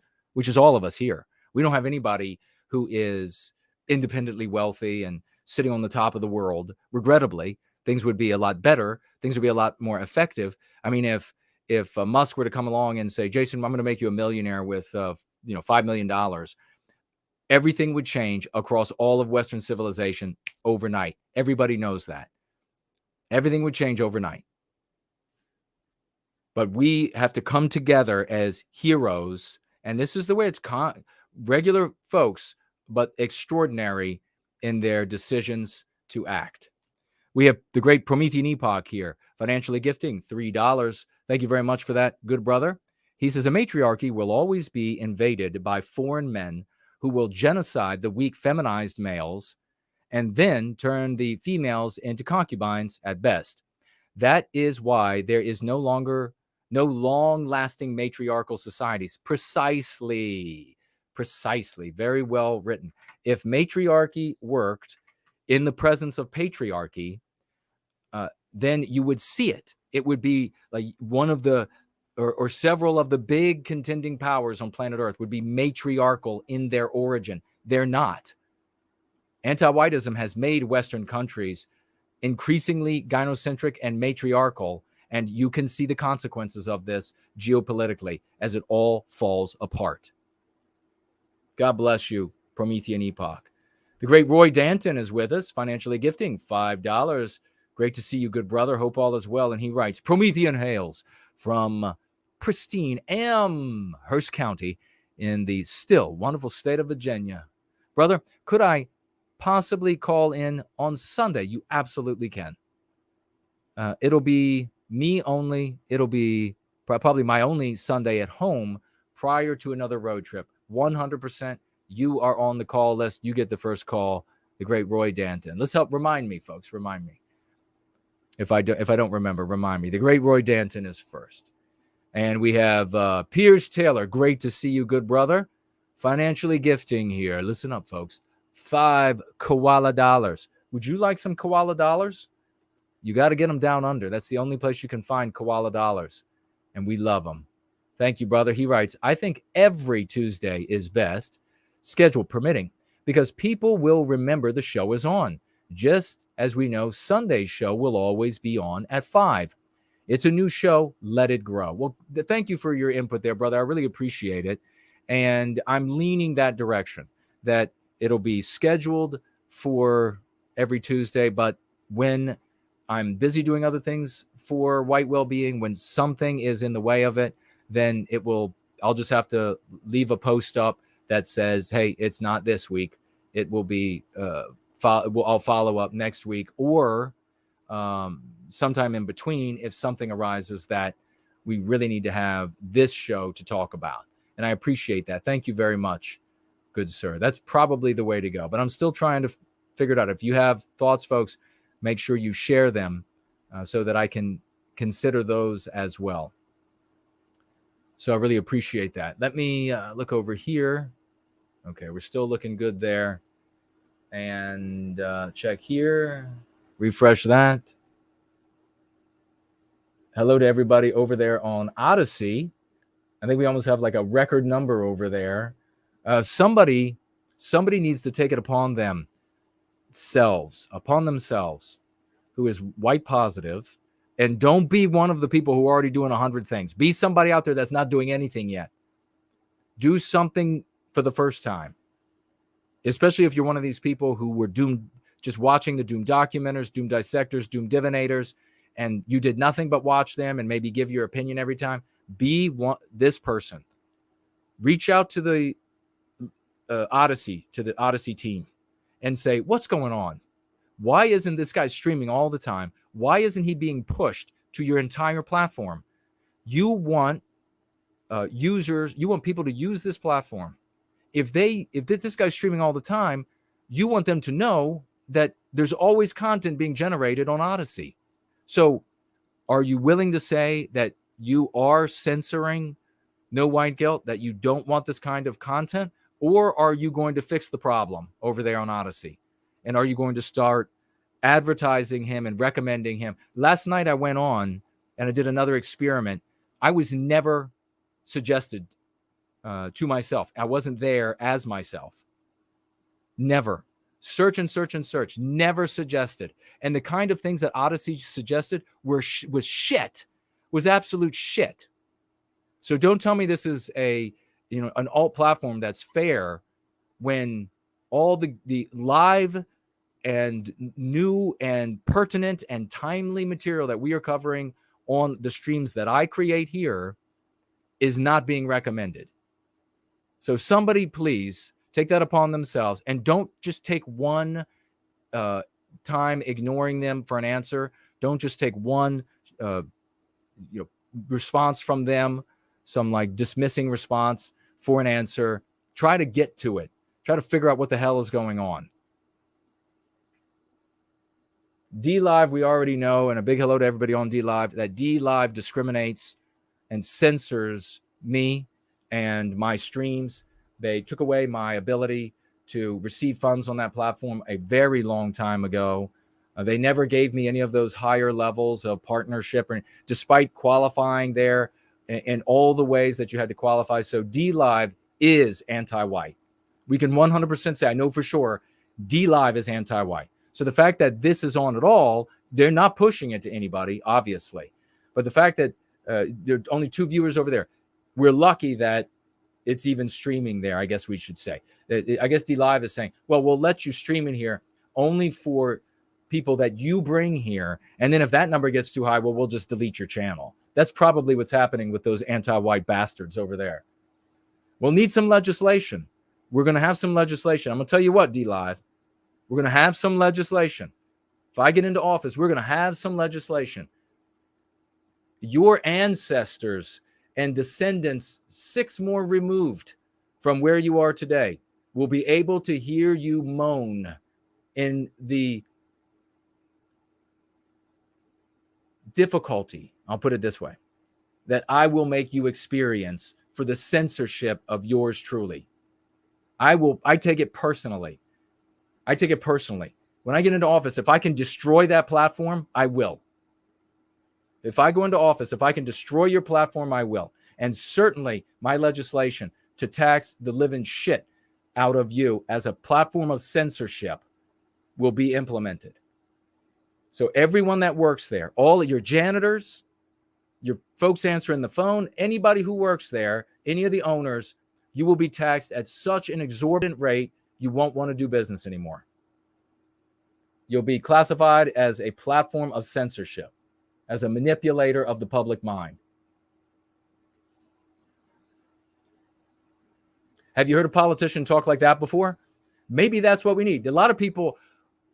here. We don't have anybody who is independently wealthy and sitting on the top of the world. Regrettably, things would be a lot better. Things would be a lot more effective. I mean, if Musk were to come along and say, Jason, I'm going to make you a millionaire with $5 million, everything would change across all of Western civilization overnight. Everybody knows that. Everything would change overnight. But we have to come together as heroes. And this is the way it's regular folks, but extraordinary in their decisions to act. We have the great Promethean Epoch here, financially gifting $3. Thank you very much for that, good brother. He says, a matriarchy will always be invaded by foreign men who will genocide the weak feminized males and then turn the females into concubines at best. That is why there is no long-lasting matriarchal societies. Precisely. Very well written. If matriarchy worked in the presence of patriarchy, then you would see it. it would be like one of the or several of the big contending powers on planet Earth would be matriarchal in their origin. They're not. Anti-whiteism has made Western countries increasingly gynocentric and matriarchal, and you can see the consequences of this geopolitically as it all falls apart. God bless you, Promethean Epoch. The great Roy Danton is with us, financially gifting $5. Great to see you, good brother. Hope all is well. And he writes, Promethean hails from pristine Amherst County in the still wonderful state of Virginia. Brother, could I possibly call in on Sunday? You absolutely can. It'll be me only. It'll be probably my only Sunday at home prior to another road trip. 100%. You are on the call list. You get the first call. The great Roy Danton. Let's help remind me, folks. Remind me. If I don't remember, remind me. The great Roy Danton is first. And we have Piers Taylor. Great to see you, good brother. Financially gifting here. Listen up, folks. $5 koala dollars. Would you like some koala dollars? You got to get them down under. That's the only place you can find koala dollars. And we love them. Thank you, brother. He writes, I think every Tuesday is best, schedule permitting, because people will remember the show is on. Just as we know, Sunday's show will always be on at 5. It's a new show. Let it grow. Well, thank you for your input there, brother. I really appreciate it. And I'm leaning that direction, that it'll be scheduled for every Tuesday. But when I'm busy doing other things for White Wellbeing, when something is in the way of it, then I'll just have to leave a post up that says, hey, it's not this week. It will be, I'll follow up next week, or sometime in between if something arises that we really need to have this show to talk about. And I appreciate that. Thank you very much, good sir. That's probably the way to go. But I'm still trying to figure it out. If you have thoughts, folks, make sure you share them so that I can consider those as well. So I really appreciate that. Let me look over here. Okay, we're still looking good there. And check here. Refresh that. Hello to everybody over there on Odyssey. I think we almost have like a record number over there. Somebody needs to take it upon themselves, who is white positive. And don't be one of the people who are already doing 100 things. Be somebody out there that's not doing anything yet. Do something for the first time. Especially if you're one of these people who were doomed, just watching the Doom documenters, Doom dissectors, Doom divinators, and you did nothing but watch them and maybe give your opinion every time. Be this person. Reach out to the Odyssey team and say, what's going on? Why isn't this guy streaming all the time? Why isn't he being pushed to your entire platform? You want users, you want people to use this platform. If this guy's streaming all the time, you want them to know that there's always content being generated on Odyssey. So are you willing to say that you are censoring No White Guilt, that you don't want this kind of content? Or are you going to fix the problem over there on Odyssey? And are you going to start advertising him and recommending him? Last night I went on and I did another experiment. I was never suggested to myself. I wasn't there as myself. Never. Search and search and search. Never suggested. And the kind of things that Odyssey suggested was shit. Was absolute shit. So don't tell me this is an alt platform that's fair when all the live and new and pertinent and timely material that we are covering on the streams that I create here is not being recommended. So somebody please take that upon themselves and don't just take one time ignoring them for an answer. Don't just take one response from them, some like dismissing response for an answer. Try to get to it. Try to figure out what the hell is going on. D-Live, we already know, and a big hello to everybody on D-Live, that D-Live discriminates and censors me and my streams. They took away my ability to receive funds on that platform a very long time ago. They never gave me any of those higher levels of partnership, despite qualifying there in all the ways that you had to qualify. So DLive is anti-white. We can 100% say, I know for sure, DLive is anti-white. So the fact that this is on at all, they're not pushing it to anybody, obviously. But the fact that there are only 2 viewers over there, we're lucky that it's even streaming there, I guess we should say. I guess DLive is saying, well, we'll let you stream in here only for people that you bring here. And then if that number gets too high, well, we'll just delete your channel. That's probably what's happening with those anti-white bastards over there. We'll need some legislation. We're going to have some legislation. I'm going to tell you what, DLive, we're going to have some legislation. If I get into office, we're going to have some legislation. Your ancestors and descendants 6 more removed from where you are today will be able to hear you moan in the difficulty, I'll put it this way, that I will make you experience for the censorship of yours truly. I take it personally. I take it personally. When I get into office, if I can destroy that platform, I will. If I go into office, if I can destroy your platform, I will. And certainly my legislation to tax the living shit out of you as a platform of censorship will be implemented. So everyone that works there, all of your janitors, your folks answering the phone, anybody who works there, any of the owners, you will be taxed at such an exorbitant rate, you won't want to do business anymore. You'll be classified as a platform of censorship, as a manipulator of the public mind. Have you heard a politician talk like that before? Maybe that's what we need. A lot of people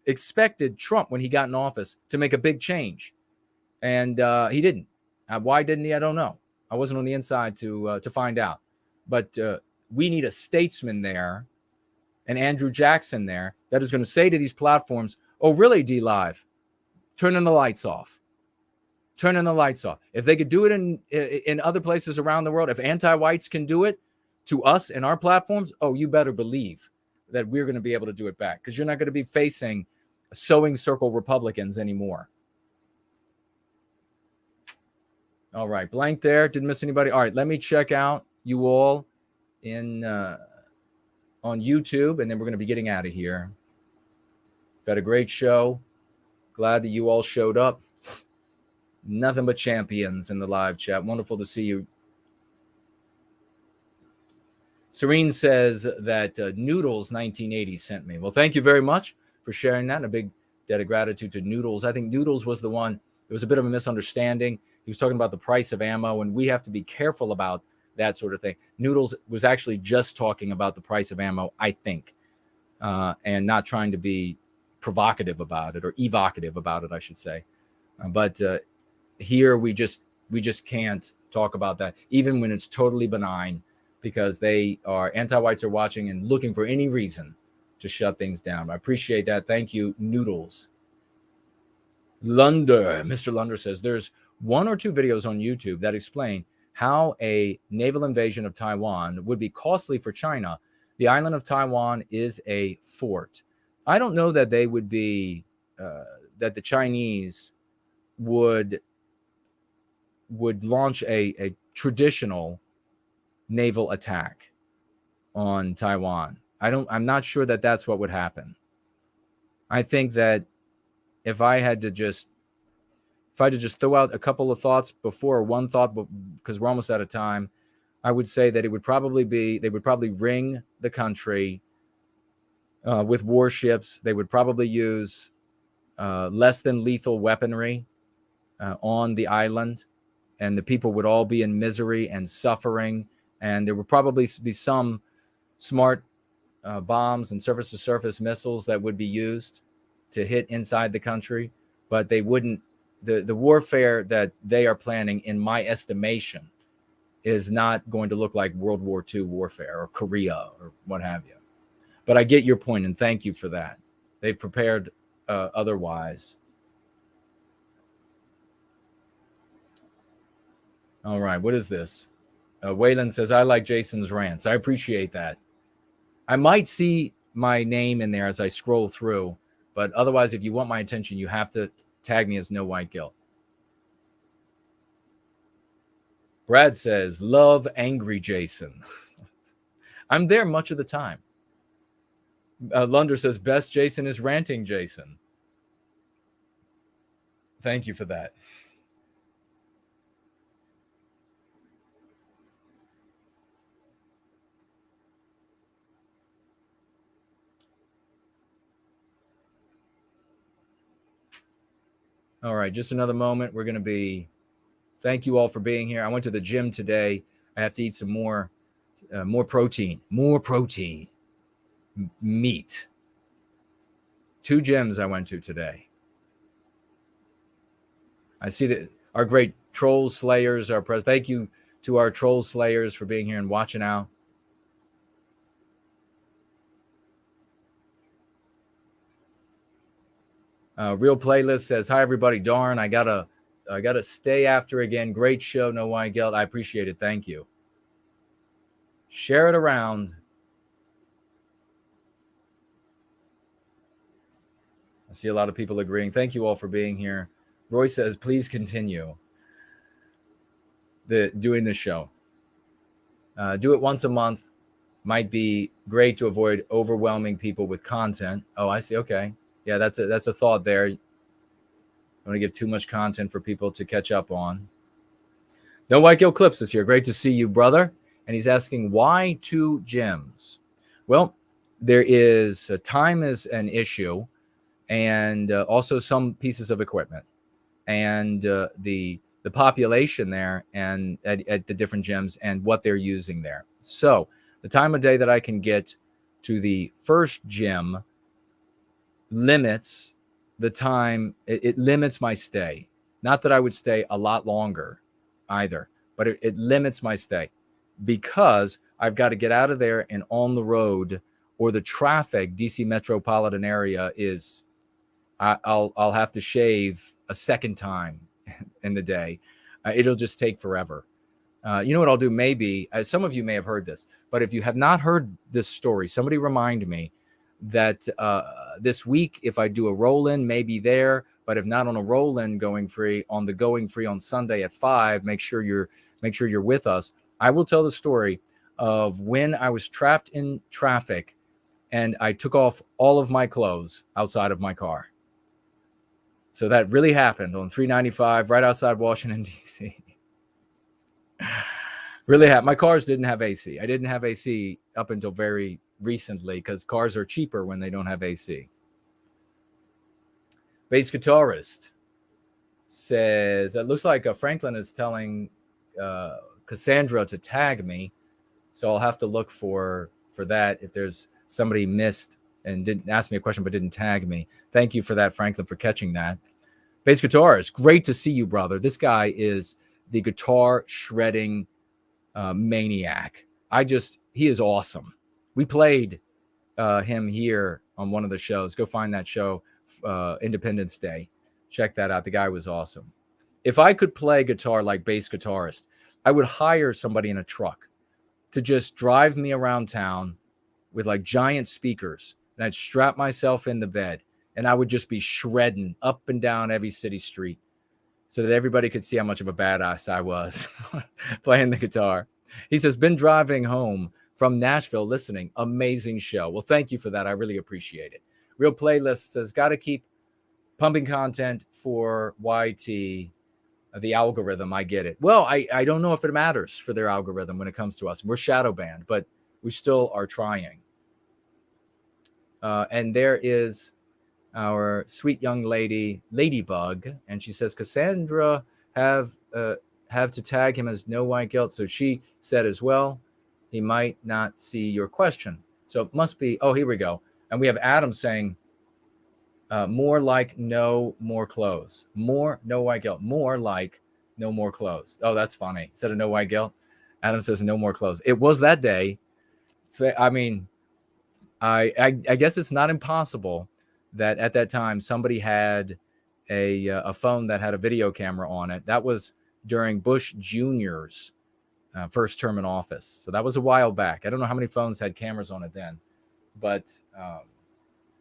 expected Trump, when he got in office, to make a big change, and he didn't. Why didn't he? I don't know. I wasn't on the inside to find out. But we need a statesman there, and Andrew Jackson there, that is going to say to these platforms, oh, really, DLive? Turning the lights off. Turning the lights off. If they could do it in other places around the world, if anti-whites can do it to us and our platforms, oh, you better believe that we're going to be able to do it back, because you're not going to be facing sewing circle Republicans anymore. All right, blank there. Didn't miss anybody. All right, let me check out you all in on YouTube, and then we're going to be getting out of here. Got a great show. Glad that you all showed up. Nothing but champions in the live chat. Wonderful to see you. Serene says that Noodles 1980 sent me. Well, thank you very much for sharing that. And a big debt of gratitude to Noodles. I think Noodles was the one. There was a bit of a misunderstanding. He was talking about the price of ammo, and we have to be careful about that sort of thing. Noodles was actually just talking about the price of ammo, I think, and not trying to be provocative about it, or evocative about it, I should say. But here we just can't talk about that, even when it's totally benign, because they are anti-whites are watching and looking for any reason to shut things down. I appreciate that. Thank you, Noodles. Lunder, Mr. Lunder says there's 1 or 2 videos on YouTube that explain how a naval invasion of Taiwan would be costly for China. The island of Taiwan is a fort. I don't know that they would be, that the Chinese would launch a traditional naval attack on Taiwan. I'm not sure that that's what would happen. I think that if I had to just throw out a couple of thoughts before, one thought, because we're almost out of time, I would say that they would probably ring the country with warships. They would probably use less than lethal weaponry on the island, and the people would all be in misery and suffering. And there would probably be some smart bombs and surface-to-surface missiles that would be used to hit inside the country, but they wouldn't. The warfare that they are planning, in my estimation, is not going to look like World War II warfare or Korea or what have you. But I get your point, and thank you for that. They've prepared otherwise. All right, what is this? Waylon says, I like Jason's rants. I appreciate that. I might see my name in there as I scroll through, But otherwise, if you want my attention, you have to tag me as No White Guilt. Brad says, love angry Jason. I'm there much of the time. Lunder says, best Jason is ranting Jason. Thank you for that. All right, just another moment. We're going to be, thank you all for being here. I went to the gym today. I have to eat some more protein, meat. 2 gyms I went to today. I see that our great troll slayers are present. Thank you to our troll slayers for being here and watching out. Real Playlist says, hi, everybody. Darn, I gotta stay after again. Great show, No White Guilt. I appreciate it. Thank you. Share it around. I see a lot of people agreeing. Thank you all for being here. Roy says, please continue doing the show. Do it once a month. Might be great to avoid overwhelming people with content. Oh, I see. Okay. Yeah, that's a thought there. I don't want to give too much content for people to catch up on. No White Guilt Clips is here. Great to see you, brother. And he's asking, why 2 gyms? Well, there is time is an issue, and also some pieces of equipment, and the population there, and at the different gyms, and what they're using there. So the time of day that I can get to the first gym limits the time. It limits my stay. Not that I would stay a lot longer either, but it limits my stay, because I've got to get out of there and on the road, or the traffic, DC metropolitan area is, I'll have to shave a second time in the day. It'll just take forever. You know what I'll do? Maybe, some of you may have heard this, but if you have not heard this story, somebody remind me that this week, if I do a roll-in, maybe there, but if not on a roll-in going free, on the going free on Sunday at 5, make sure you're with us. I will tell the story of when I was trapped in traffic and I took off all of my clothes outside of my car. So that really happened on 395 right outside Washington, D.C. Really happened. My cars didn't have AC. I didn't have AC up until very recently, because cars are cheaper when they don't have AC. Bass guitarist says, it looks like Franklin is telling Cassandra to tag me, so I'll have to look for that if there's somebody missed and didn't ask me a question but didn't tag me. Thank you for that, Franklin, for catching that. Bass guitarist, great to see you, brother. This guy is the guitar shredding maniac. He is awesome. We played him here on one of the shows. Go find that show, Independence Day. Check that out. The guy was awesome. If I could play guitar like bass guitarist, I would hire somebody in a truck to just drive me around town with like giant speakers, and I'd strap myself in the bed, and I would just be shredding up and down every city street so that everybody could see how much of a badass I was playing the guitar. He says, been driving home from Nashville listening. Amazing show. Well, thank you for that. I really appreciate it. Real Playlist says, got to keep pumping content for YT, the algorithm. I get it. Well, I don't know if it matters for their algorithm when it comes to us. We're shadow banned, but we still are trying. And there is our sweet young lady, Ladybug, and she says, Cassandra have to tag him as No White Guilt. So she said as well, he might not see your question. So it must be, oh, here we go. And we have Adam saying, more like no more clothes. More No White Guilt. More like no more clothes. Oh, that's funny. Instead of No White Guilt, Adam says no more clothes. It was that day. I mean, I guess it's not impossible that at that time somebody had a phone that had a video camera on it. That was during Bush Jr.'s first term in office. So that was a while back. I don't know how many phones had cameras on it then, but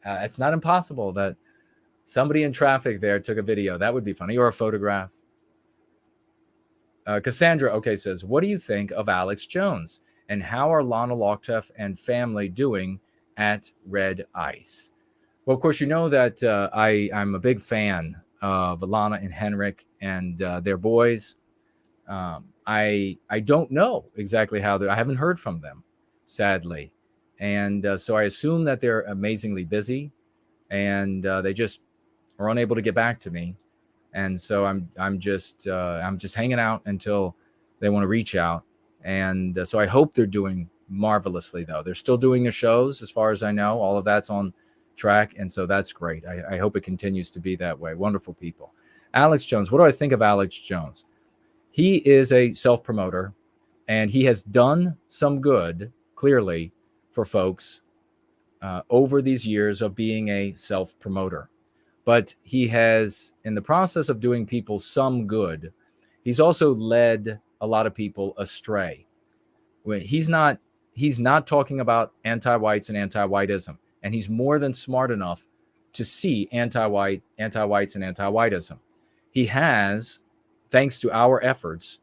It's not impossible that somebody in traffic there took a video. That would be funny, or a photograph. Cassandra, okay, says, what do you think of Alex Jones? And how are Lana Lockteff and family doing at Red Ice? Well, of course, you know that I'm a big fan of Lana and Henrik and their boys. I don't know exactly how I haven't heard from them, sadly. And so I assume that they're amazingly busy, and they just are unable to get back to me. And so I'm just hanging out until they want to reach out. And so I hope they're doing marvelously, though. They're still doing their shows, as far as I know. All of that's on track, and so that's great. I hope it continues to be that way. Wonderful people. Alex Jones, what do I think of Alex Jones? He is a self-promoter, and he has done some good, clearly, for folks over these years of being a self-promoter. But he has, in the process of doing people some good, he's also led a lot of people astray. He's not talking about anti-whites and anti-whiteism, and he's more than smart enough to see anti-whites and anti-whiteism. He has, thanks to our efforts,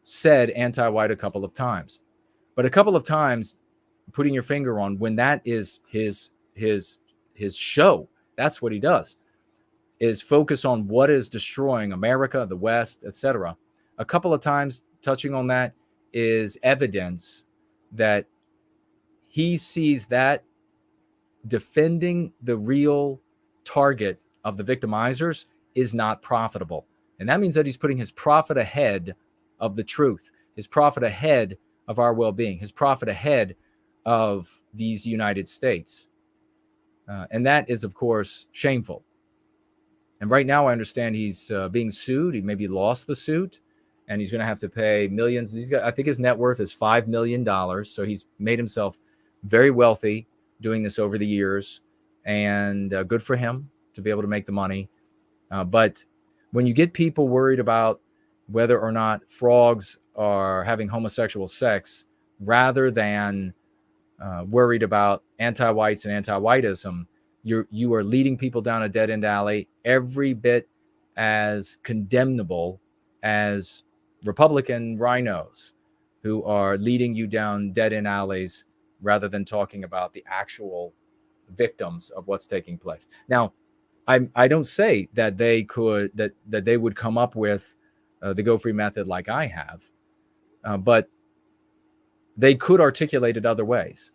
said anti-white a couple of times, but a couple of times putting your finger on when that is his show. That's what he does, is focus on what is destroying America, the West, etc. A couple of times touching on that is evidence that he sees that defending the real target of the victimizers is not profitable. And that means that he's putting his profit ahead of the truth, his profit ahead of our well-being, his profit ahead of these United States. And that is, of course, shameful. And right now, I understand he's being sued. He maybe lost the suit, and he's going to have to pay millions. I think his net worth is $5 million. So he's made himself very wealthy doing this over the years, and good for him to be able to make the money. But when you get people worried about whether or not frogs are having homosexual sex, rather than worried about anti-whites and anti-whiteism, you are leading people down a dead-end alley every bit as condemnable as Republican rhinos who are leading you down dead-end alleys rather than talking about the actual victims of what's taking place. Now, I don't say that they could that they would come up with the Go Free method like I have, but they could articulate it other ways.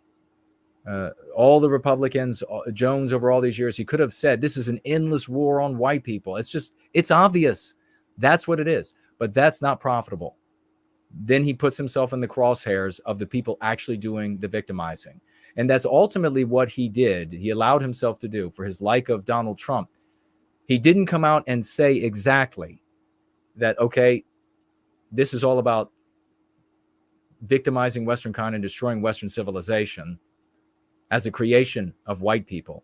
All the Republicans, Jones, over all these years, he could have said, this is an endless war on white people. It's obvious. That's what it is. But that's not profitable. Then he puts himself in the crosshairs of the people actually doing the victimizing. And that's ultimately what he did. He allowed himself to do for his like of Donald Trump. He didn't come out and say exactly that, okay, this is all about victimizing Western kind and destroying Western civilization as a creation of white people.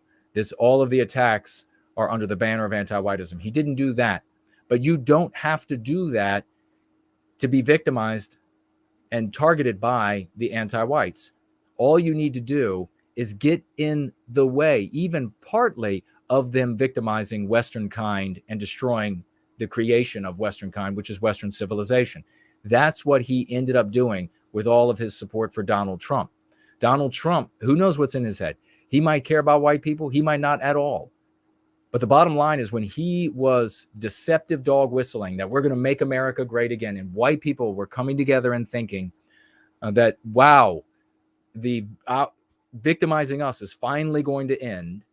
All of the attacks are under the banner of anti-whiteism. He didn't do that. But you don't have to do that to be victimized and targeted by the anti-whites. All you need to do is get in the way, even partly, of them victimizing Western kind and destroying the creation of Western kind, which is Western civilization. That's what he ended up doing with all of his support for Donald Trump. Donald Trump, who knows what's in his head? He might care about white people. He might not at all. But the bottom line is, when he was deceptive dog whistling that we're going to make America great again, and white people were coming together and thinking that, wow, the victimizing us is finally going to end,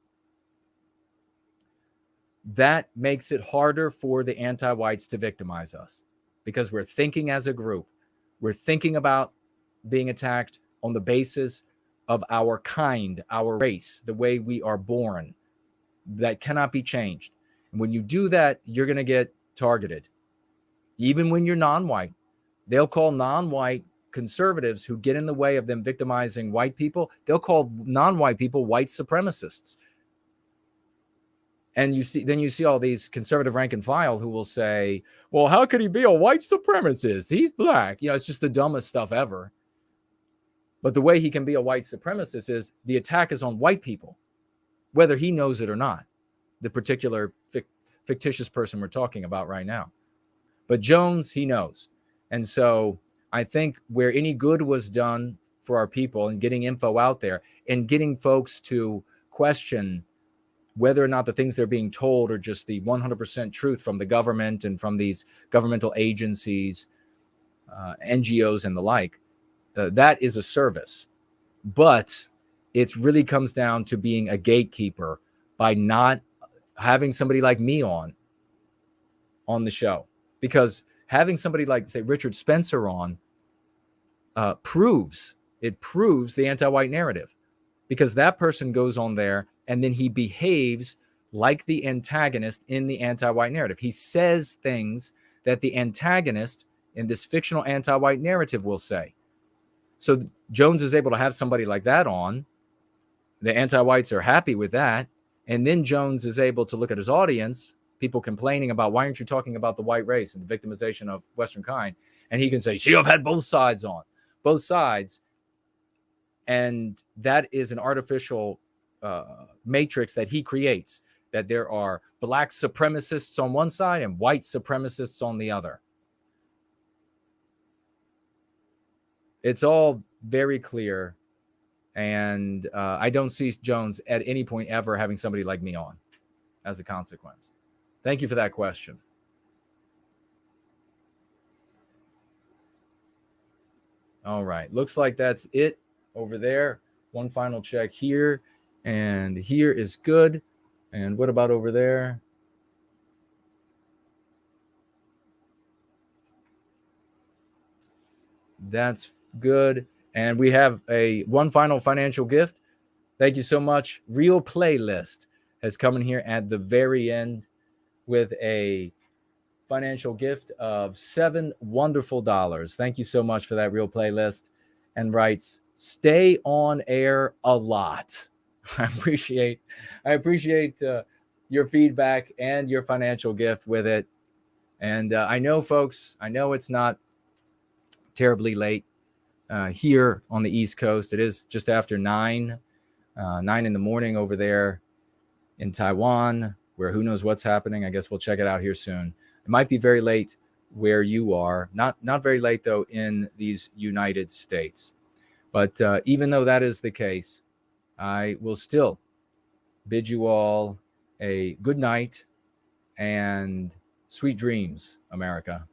that makes it harder for the anti-whites to victimize us, because we're thinking as a group. We're thinking about being attacked on the basis of our kind, our race, the way we are born. That cannot be changed. And when you do that, you're going to get targeted. Even when you're non-white, they'll call non-white conservatives who get in the way of them victimizing white people, they'll call non-white people white supremacists. And you see all these conservative rank and file who will say, well, how could he be a white supremacist? He's black. It's just the dumbest stuff ever. But the way he can be a white supremacist is the attack is on white people. whether he knows it or not, the particular fictitious person we're talking about right now. But Jones, he knows. And so I think where any good was done for our people and getting info out there and getting folks to question whether or not the things they're being told are just the 100% truth from the government and from these governmental agencies, NGOs and the like, that is a service. But it really comes down to being a gatekeeper by not having somebody like me on the show. Because having somebody like, say, Richard Spencer on proves the anti-white narrative, because that person goes on there and then he behaves like the antagonist in the anti-white narrative. He says things that the antagonist in this fictional anti-white narrative will say. So Jones is able to have somebody like that on. The anti-whites are happy with that. And then Jones is able to look at his audience, people complaining about, why aren't you talking about the white race and the victimization of Western kind? And he can say, see, I've had both sides on, both sides. And that is an artificial matrix that he creates, that there are black supremacists on one side and white supremacists on the other. It's all very clear. And I don't see Jones at any point ever having somebody like me on as a consequence. Thank you for that question. All right. Looks like that's it over there. One final check here. And here is good. And what about over there? That's good. And we have one final financial gift. Thank you so much. Real Playlist has come in here at the very end with a financial gift of $7 wonderful. Thank you so much for that, Real Playlist. And writes, stay on air a lot. I appreciate your feedback and your financial gift with it. And I know, folks, I know it's not terribly late here on the East Coast. It is just after 9 in the morning over there in Taiwan, where who knows what's happening. I guess we'll check it out here soon. It might be very late where you are. Not very late, though, in these United States. But even though that is the case, I will still bid you all a good night and sweet dreams, America.